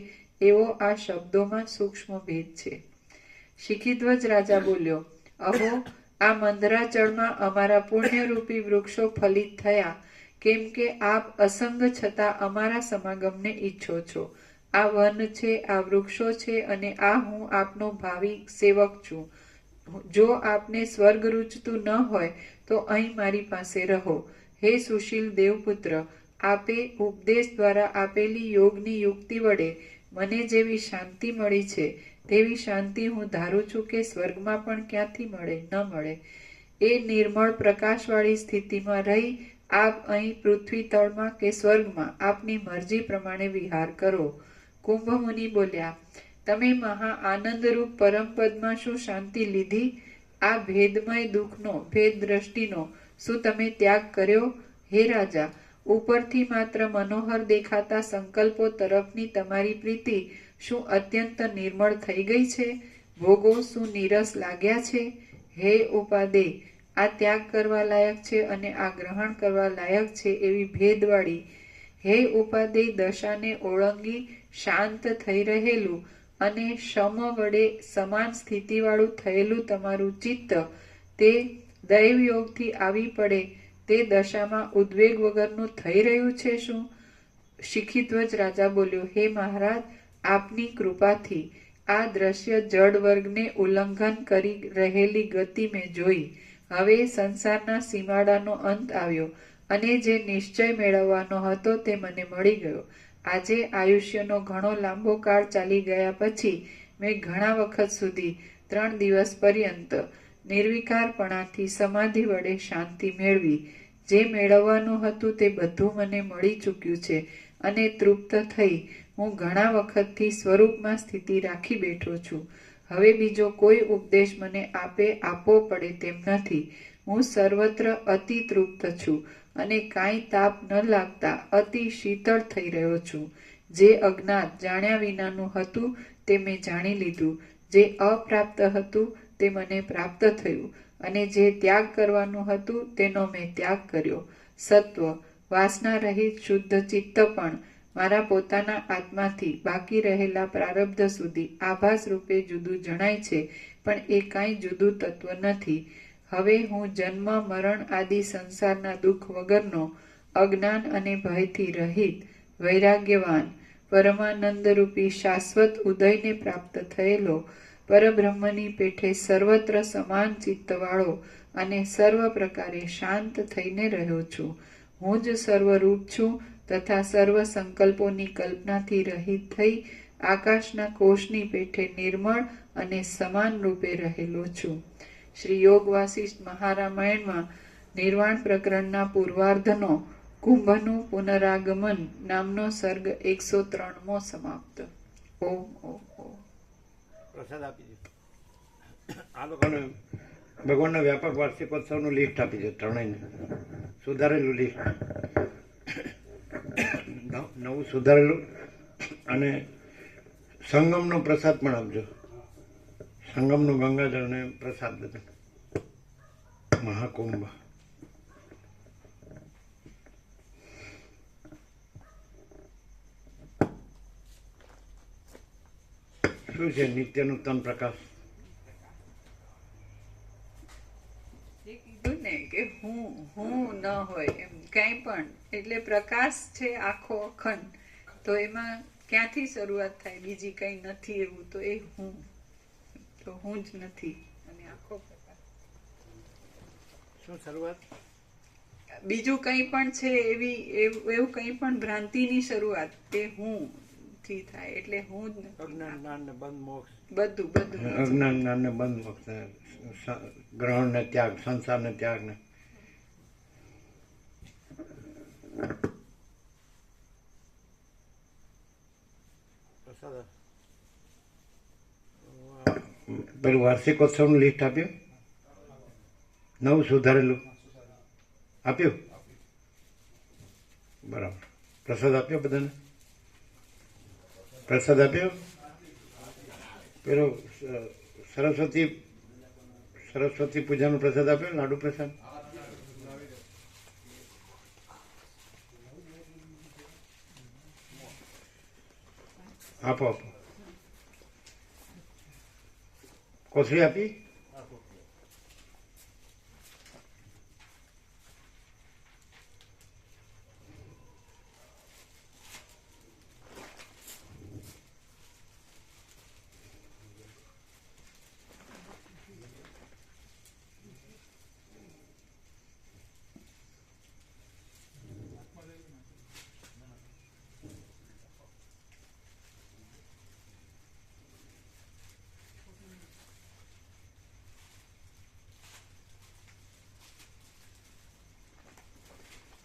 એવો આ શબ્દોમાં સૂક્ષ્મ ભેદ છે. શિખીધ્વજ રાજા બોલ્યો, અહો, આ મંદરાચળમાં અમારા પુણ્યરૂપી વૃક્ષો ફલિત થયા, કેમ કે આપ અસંગ છતાં અમારા સમાગમને ઈચ્છો છો. આ વન છે, આ વૃક્ષો છે અને આ હું આપનો ભાવિ સેવક છું. જો આપને સ્વર્ગ રૂચતું ન હોય તો અહીં મારી પાસે રહો. હે સુશીલ દેવપુત્ર, આપે ઉપદેશ દ્વારા આપેલી યોગની યુક્તિ વડે મને જેવી શાંતિ મળી છે તેવી શાંતિ હું ધારું છું કે સ્વર્ગમાં પણ ક્યાંથી મળે ન મળે. એ નિર્મળ પ્રકાશવાળી સ્થિતિમાં રહી આપ અહીં પૃથ્વી તળમાં કે સ્વર્ગમાં આપની મરજી પ્રમાણે વિહાર કરો. કુંભ મુનિ બોલ્યા, તમે મહા આનંદરૂપ પરમપદમાં શું શાંતિ લીધી? આ ભેદમય દુઃખનો, ભેદ દ્રષ્ટિનો શું તમે ત્યાગ કર્યો? હે રાજા, ઉપરથી માત્ર મનોહર દેખાતા સંકલ્પો તરફની તમારી પ્રીતિ શું અત્યંત નિર્મળ થઈ ગઈ છે? ભોગો શું નીરસ લાગ્યા છે? હે ઉપાદે, આ ત્યાગ કરવા લાયક છે અને આ ગ્રહણ કરવા લાયક છે એવી ભેદવાળી. હે ઉપાદે, દશાને ઓળંગી શાંત થઈ રહેલું અને શમ વડે સમાન સ્થિતિવાળું થયેલું તમારું ચિત્ત તે દૈવયોગથી આવી પડે તે દશામાં ઉદ્વેગ વગરનું થઈ રહ્યું છે શું? શિખીધ્વજ રાજા બોલ્યો, હે મહારાજ, આપની કૃપાથી આ દ્રશ્ય જડ વર્ગને ઉલ્લંઘન કરી રહેલી ગતિ મેં જોઈ. હવે સંસારના સીમાડાનો અંત આવ્યો અને જે નિશ્ચય મેળવવાનો હતો તે મને મળી ગયો. આજે આયુષ્યનો ઘણો લાંબો કાળ ચાલી ગયા પછી મેં ઘણા વખત સુધી 3 દિવસ પર્યંત નિર્વિકારપણાથી સમાધિ વડે શાંતિ મેળવી. જે મેળવવાનું હતું તે બધું મને મળી ચૂક્યું છે અને તૃપ્ત થઈ હું ઘણા વખતથી સ્વરૂપમાં સ્થિતિ રાખી બેઠો છું. હવે બીજો કોઈ ઉપદેશ મને આપવો પડે તેમ નથી. હું સર્વત્ર અતિ તૃપ્ત છું અને કાંઈ તાપ ન લાગતા અતિ શીતળ થઈ રહ્યો છું. જે અજ્ઞાત જાણ્યા વિનાનું હતું તે મેં જાણી લીધું. જે અપ્રાપ્ત હતું તે મને પ્રાપ્ત થયું અને જે ત્યાગ કરવાનું હતું તેનો મેં ત્યાગ કર્યો. સત્વ વાસના રહિત શુદ્ધ ચિત્ત પણ મારા પોતાના આત્માથી બાકી રહેલા પ્રારબ્ધ સુધી આભાસ રૂપે જુદું જણાય છે, પણ એ કાંઈ જુદું તત્વ નથી. હવે હું જન્મ મરણ આદિ સંસારના દુઃખ વગરનો અજ્ઞાન અને ભયથી રહિત વૈરાગ્યવાન પરમાનંદરૂપી શાશ્વત ઉદયને પ્રાપ્ત થયેલો પરબ્રહ્મની પેઠે સર્વત્ર સમાન ચિત્તવાળો અને સર્વ પ્રકારે શાંત થઈને રહ્યો છું. હું જ સર્વરૂપ છું તથા સર્વ સંકલ્પોની કલ્પનાથી રહિત થઈ આકાશના કોષની પેઠે નિર્મળ અને સમાન રૂપે રહેલો છું. શ્રી યોગ વાસિષ્ઠ મહારામાયણમાં નિર્વાણ પ્રકરણના પૂર્વાર્ધનો કુંભનું પુનરાગમન નામનો સર્ગ 103મો સમાપ્ત. ઓમ ઓમ ઓમ. પ્રસાદ આપી દો. આ લોકોને ભગવાનના વ્યાપક વાર્ષિકોત્સવનું લિસ્ટ આપી દો, ત્રણેયને સુધારેલું લિસ્ટ, નવું સુધારેલું. અને સંગમનો પ્રસાદ પણ આપજો. સંગમનું ગંગાજળ ને પ્રસાદ બધું. મહાકુંભ શું છે? નિત્ય નૂતન પ્રકાશ. જે કીધું ને કે હું ન હોય એમ કાંઈ પણ, એટલે પ્રકાશ છે આખો અખંડ. તો એમાં ક્યાંથી શરૂઆત થાય? બીજી કંઈ નથી એવું તો એ હું તો હું જ નથી અને આખો પ્રકાશ. શું શરૂઆત? બીજું કંઈ પણ છે એવું કંઈ પણ ભ્રાંતિની શરૂઆત તે હું થી થાય, એટલે હું જ નથી. અજ્ઞાન જ્ઞાન ને બંધ મોક્ષ, બધું અજ્ઞાન જ્ઞાન ને બંધ મોક્ષ, ગ્રહણ ને ત્યાગ, સંસાર ને ત્યાગ ને. પેલું વાર્ષિકોત્સવનું લિસ્ટ આપ્યું, નવું સુધારેલું આપ્યું, બરાબર. પ્રસાદ આપ્યો બધાને? પ્રસાદ આપ્યો. પેલો સરસ્વતી પૂજાનો પ્રસાદ આપ્યો, લાડુ પ્રસાદ. આપો આપો. કોથળી આપી.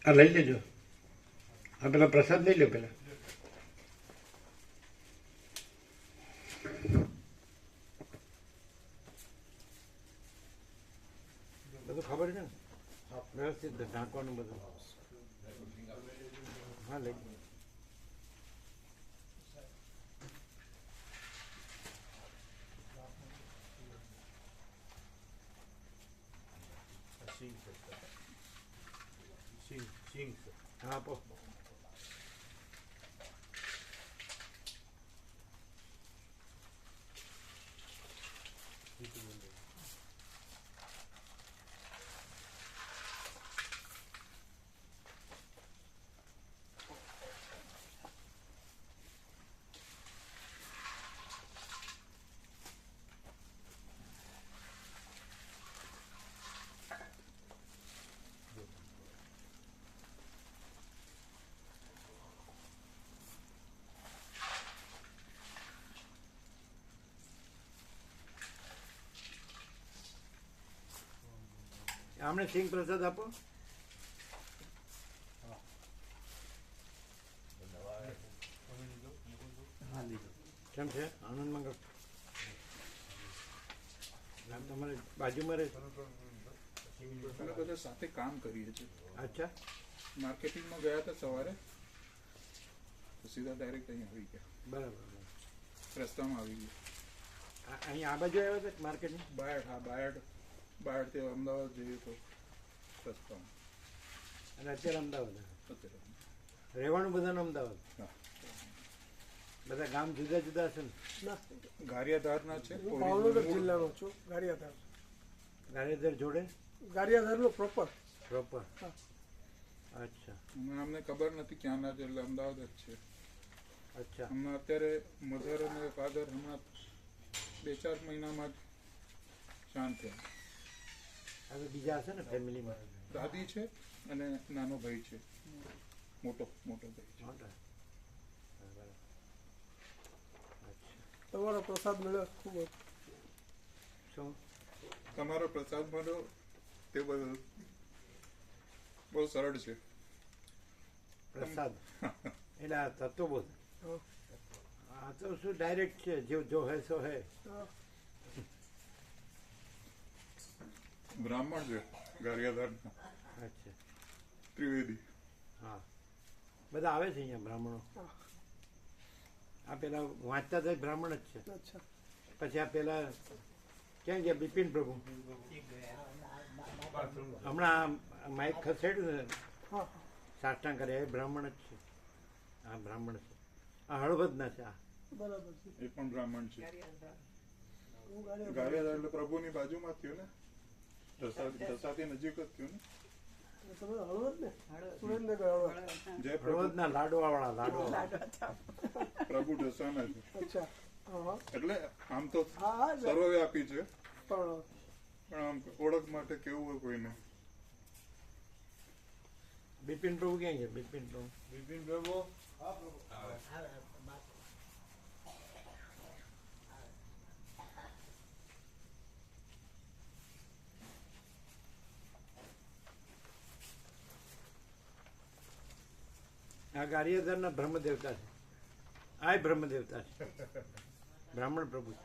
આ લઈ લેજો. આ પેલા પ્રસાદ લઈ લો. પેલા બધું ખબર છે ને, વ્યવસ્થિત ઢાંકવાનું બધું. હા લઈ. હા આપો. આમને સિંહ પ્રસાદ આપો. કેમ છે? આનંદ મંગળ. તમારે બાજુમાં રહે? અમે બધા સાથે કામ કરીએ છીએ. અચ્છા. માર્કેટિંગમાં ગયા હતા સવારે તો સીધા ડાયરેક્ટ અહીંયા આવી ગયા. બરાબર. રસ્તામાં આવી ગયા. અહીંયા આ બાજુ આવ્યા હતા માર્કેટમાં? બાયડ, હા બાયડ તે અમદાવાદ જઈએ તો રસ્તામાં. અને અત્યારે અમદાવાદ અત્યારે રહેવાનું બધાનું અમદાવાદ? હા. બધા ગામ જુદા જુદા છે ને? ગારિયાધારના છે. હું ભાવનગર જિલ્લાનો છું. ગારિયાધાર. ગારિયાધાર જોડે? ગારિયાધારનો પ્રોપર. પ્રોપર. હા. અચ્છા. અમને ખબર નથી ક્યાંના છે એટલે અમદાવાદ જ છે. અચ્છા. હમણાં અત્યારે મધર અને ફાધર હમણાં 2-4 મહિનામાં જ શાંત થયા. હવે બીજા હશે ને ફેમિલીમાં? દાદી છે અને નાનો ભાઈ છે. મોટો ભાઈ છે. મોટા. બરાબર. અચ્છા. તમારો પ્રસાદ મળ્યો ખૂબ જ. શું? તમારો પ્રસાદ મળ્યો તે બધું બહુ સરળ છે. પ્રસાદ એટલે આ તત્વબોધ. હા. આ તો શું ડાયરેક્ટ છે, જો હે સો હે. હા. બ્રાહ્મણ છે ગારિયાધારના. અચ્છા. ત્રિવેદી. હા. બધા આવે છે અહીંયા બ્રાહ્મણો. હા. આ પેલા વાંચતા હતા બ્રાહ્મણ જ છે. અચ્છા. પછી આ પેલા ક્યાં ગયા? બિપિન પ્રભુ. હમણાં માઇક ખસેડ્યું ને હા. સાષ્ટાંગ કરે એ બ્રાહ્મણ જ છે. આ બ્રાહ્મણ છે. આ હળવદના છે. આ બરાબર છે. એ પણ બ્રાહ્મણ છે. હું ગારિયાધાર. ગારિયાધાર એટલે પ્રભુની બાજુમાં જ થયું ને. દસાથી નજીક જ થયું ને. તમે હળવદ ને? સુરેન્દ્રનગર હળવદ. જય પ્રભુ. હળવદના લાડવાવાળા લાડવા. પ્રભુ દસાના છે. અચ્છા. હા. એટલે આમ તો હા હા. સર્વવ્યાપી છે પણ પણ આમ ઓળખ માટે કેવું હોય કોઈને. બિપિન પ્રભુ ક્યાં છે? બિપિન પ્રભુ. બિપિન પ્રભુ આ ગારિયાધારના બ્રહ્મદેવતા છે. આ બ્રહ્મદેવતા છે. બ્રાહ્મણ પ્રભુ છે.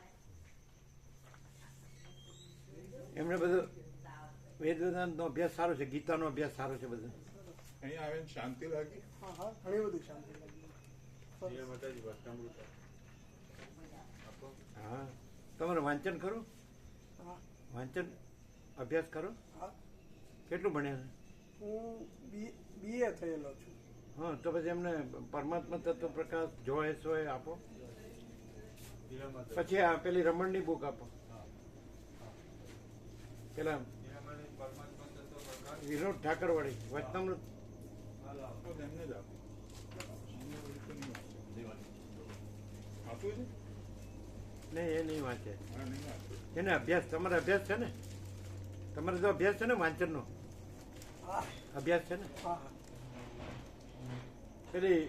એમને બધું વેદ વેદાંતનો અભ્યાસ સારો છે. ગીતાનો અભ્યાસ સારો છે બધો. અહીંયા આવીને શાંતિ લાગી. હા હા ઘણી બધી શાંતિ લાગી. હા. તમારે વાંચન ખરું? હા. વાંચન અભ્યાસ કરો? હા. કેટલું ભણ્યા છે? હું BA થયેલો છું. હા. તો પછી એમને પરમાત્મા તત્વ પ્રકાશ જો એ સો એ આપો. પછી આ પેલી રમણની બુક આપો. પેલા વિનોદ ઠાકરવાળી વચનામૃત. એમને જ આપો. આપવું છે? નહીં, એ નહીં વાંચે. હા, નહીં આપવું. એને અભ્યાસ, તમારે અભ્યાસ છે ને? તમારે તો અભ્યાસ છે ને વાંચનનો? હા. અભ્યાસ છે ને? હા હા. પેલી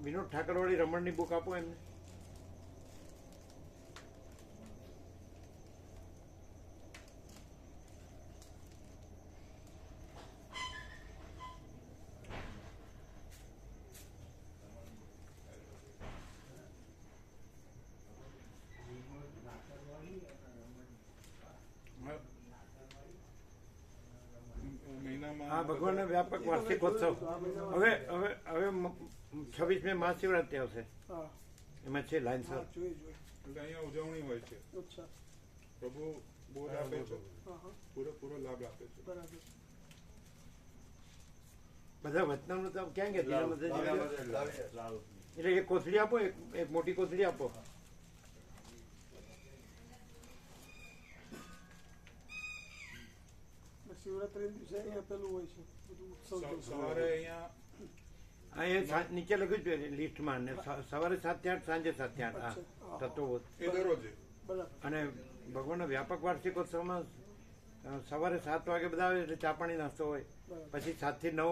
વિનોદ ઠાકરવાળી રમણની બુક આપો એમને. મહિનામાં હા. ભગવાનનો વ્યાપક વાર્ષિકોત્સવ. હવે હવે હવે 26મી મહાશિવરાત્રિ આવશે. હા. એમાં છે લાઈનસર. હા જોઈ. એટલે અહીંયા ઉજવણી હોય છે. અચ્છા. પ્રભુ બોધ આપે છે. હા હા. પૂરેપૂરો લાભ આપે છે. બરાબર. બધા વતનાનું તો ક્યાં ગયા જીરામાં? લાવ એટલે એક કોથળી આપો, એક મોટી કોથળી આપો. શિવરાત્રી દિવસે અહીંયા પેલું હોય છે બધું ઉત્સવ જેવું. સવારે અહીંયા અહીંયા નીચે લખ્યું છે લિસ્ટમાં ને સવારે 7 થી 8, સાંજે 7 થી 8. આ તત્વો. એ દરરોજે બરાબર. અને ભગવાનનો વ્યાપક વાર્ષિકોત્સવમાં સવારે 7 વાગે બધા આવે એટલે ચા પાણી નાસ્તો હોય. પછી 7 થી 9,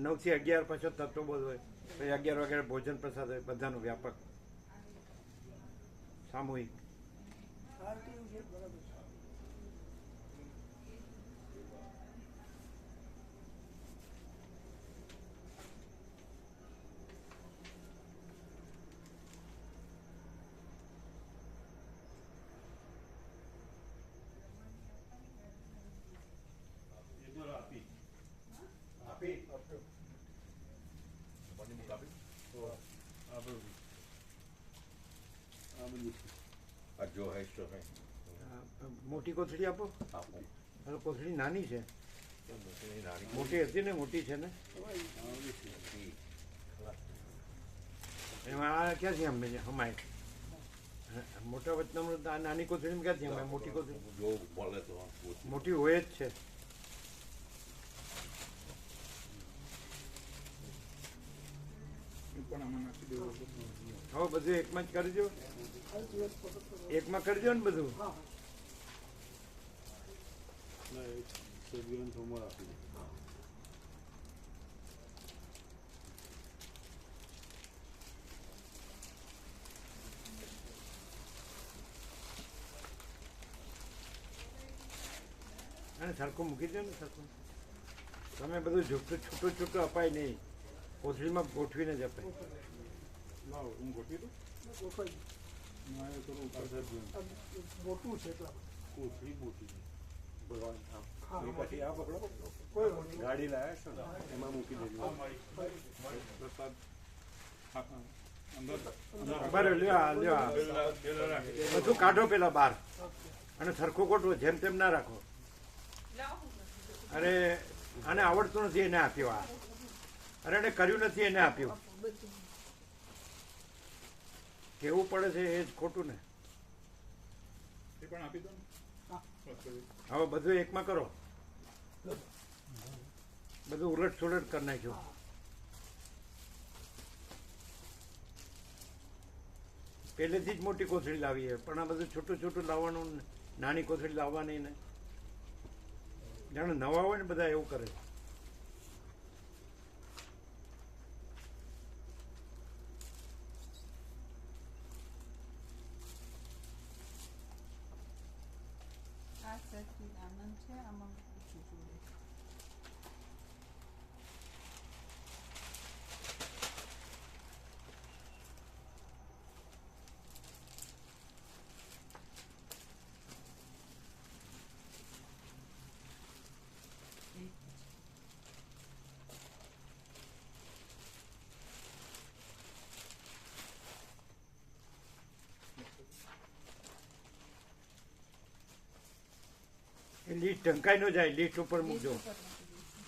9 થી 11 પાછો તત્વબોધ હોય. પછી 11 વાગે ભોજન પ્રસાદ હોય, બધાનો વ્યાપક સામૂહિક. આરતી એવું છે, બરાબર છે. જો હે તો હે મોટી કોથળી આપો. આપો હવે કોથળી નાની છે, નાની મોટી હતી ને, મોટી છે ને. એમાં આ ક્યાંથી હમાય? મોટા વચનામૃત આ નાની કોથળીમાં ક્યાંથી હમાય? મોટી કોથળી જો બોલે તો મોટી હોય જ છે. એ પણ આમાં નાખી દેવું. હવે બધું એકમાં જ કરી દો, આ દિવસ પકડતો એકમાં કરી દો ને બધું. હા અને સરખું મૂકી દો ને, સરખું. તમે બધું છૂટું છૂટું અપાય નહીં, કોથળીમાં ગોઠવીને જ અપાય. લાવો હું ગોઠવી દઉં. ગોઠવાઈ ના એ થોડું ઉપર આ મોટું છે એટલા હા પછી આ પકડો, કોઈ વાંધો ગાડી લાયા છો ને એમાં મૂકી દેજો. પ્રસાદ હા, હા. અંદર બરાબર, લ્યો આ, લ્યો આ. બધું કાઢો પેલા બહાર અને સરખું ગોઠવો, જેમ તેમ ના રાખો. અરે આને આવડતું નથી એને આપ્યો આ. અરે એને કર્યું નથી એને આપ્યું. કેવું પડે છે એ જ ખોટું ને. એ પણ આપી દો ને. હા. હવે બધું એકમાં કરો, બધું ઉલટ સુલટ કરી નાખ્યું. પહેલેથી જ મોટી કોથળી લાવી છે, પણ આ બધું છોટું છોટું લાવવાનું, નાની કોથળી લાવવાની ને. જાણે નવા હોય ને બધા એવું કરે. આ સચિદ આનંદ છે, આમાં પૂછું જોડે. એ લીસ્ટ ઢંકાઈ ન જાય, લીસ્ટ ઉપર મૂકજો. ઉપર મૂકી દઈશું.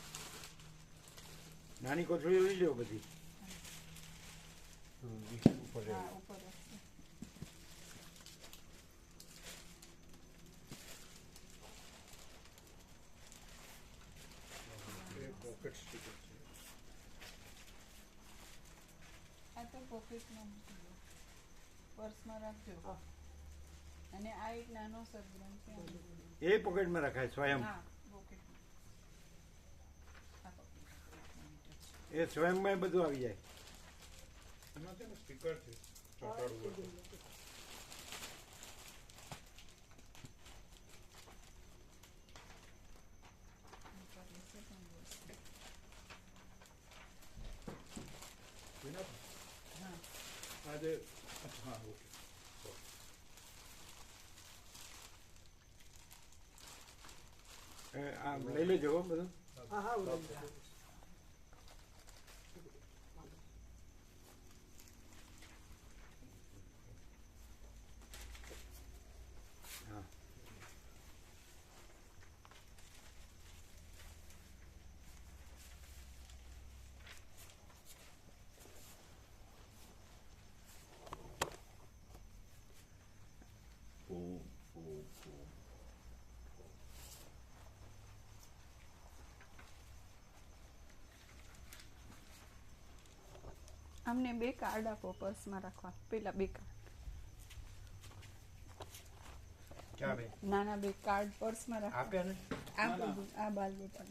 નાની કોથળી લઈ લો બધી. હા, ઉપર હશે. એ પોકેટ સ્ટીકર છે. આ તો પોકેટમાં મૂકી દો, પર્સમાં રાખજો. હા. અને આ એક નાનો સદગ્રંથ છે આની જોડે. એ પોકેટમાં રખાય સ્વયં. હા, પોકેટમાં. આ પોકેટમાં. એક મિનિટ જ. એ સ્વયંમાં બધું આવી જાય. એમાં છે ને સ્ટીકર છે ચોંટાડવું હોય તો. ઉપર રહેશે પણ બોલશે. વિના? હા. આજે હા ઓકે. આ લઈ લેજો હો બધું. હા હા ઉડાવી. હા. અમને 2 કાર્ડ આપો પર્સમાં રાખવા. પેલા 2 કાર્ડ. ક્યાં બે નાના 2 કાર્ડ પર્સમાં રાખવા. આપે ને આ બધું આ બાલગોપાલ.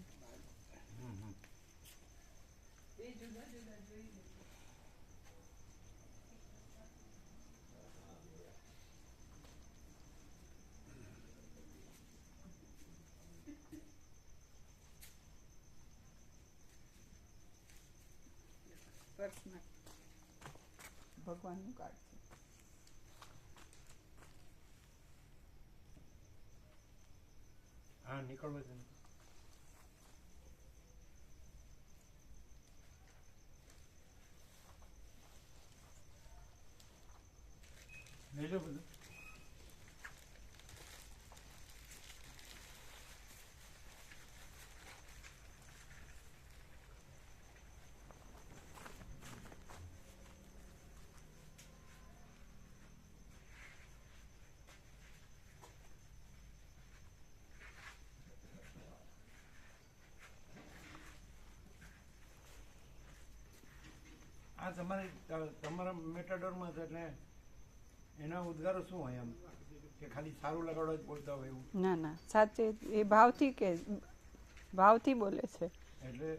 પર્સમાં ભગવાનનું કાર્ડ છે. હા નીકળવું છે ને. લેજો બધું. આ તમારા મેટાડોરમાં છે એટલે એના ઉદ્ગારો શું હોય એમ કે ખાલી સારું લગાડવા જ બોલતા હોય એવું? ના ના સાચે એ ભાવથી કે ભાવથી બોલે છે એટલે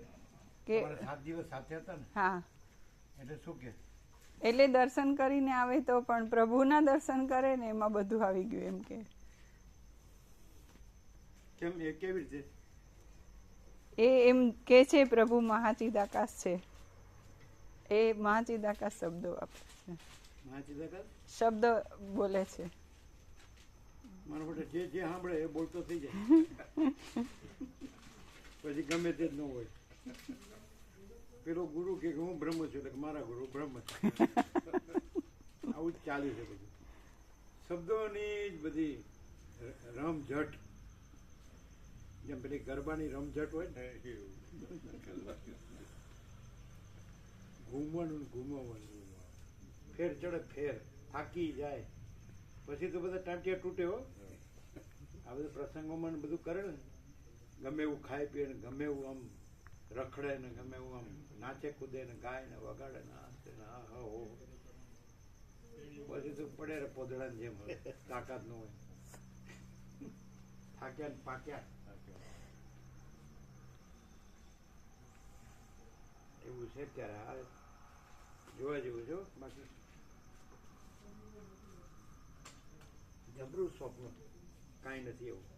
કે તમારે 7 દિવસ સાથે હતા ને હા એટલે શું કે એટલે દર્શન કરીને આવે તો પણ પ્રભુના દર્શન કરે ને એમાં બધું આવી ગયું એમ કે કેમ એ કેવી રીતે? એ એમ કે છે પ્રભુ મહાચિદાકાશ છે. એ મહાચિદાકાશ શબ્દો વાપરે છે. મહાચિદાકાશ શબ્દ બોલે છે. મારા માટે જે સાંભળે એ બોલતો થઈ જાય પછી ગમે તે જ ન હોય. પેલો ગુરુ કે હું બ્રહ્મ છું એટલે મારા ગુરુ બ્રહ્મ છે. આવું જ ચાલ્યું છે બધું. શબ્દોની જ બધી રમઝટ, જેમ પેલી ગરબાની રમઝટ હોય ને ઘૂમવાનું ઘૂમવાનું ફેર ચડે ફેર થાકી જાય પછી તો બધા ટાંટિયા તૂટે હો. આ બધા પ્રસંગોમાં ને બધું કરે ને ગમે એવું ખાય પીએ ને ગમે એવું આમ રખડે ને ગમે એવું આમ નાચે કૂદે ને ગાય ને વગાડે ને હસે ને હા હા હો પછી તો પડે રે પોદળાની જેમ તાકાત ન હોય. થાક્યા ને પાક્યા એવું છે. ત્યારે આ જોવા જેવું છો. બાકી જબરું સ્વપ્ન કાંઈ નથી એવું.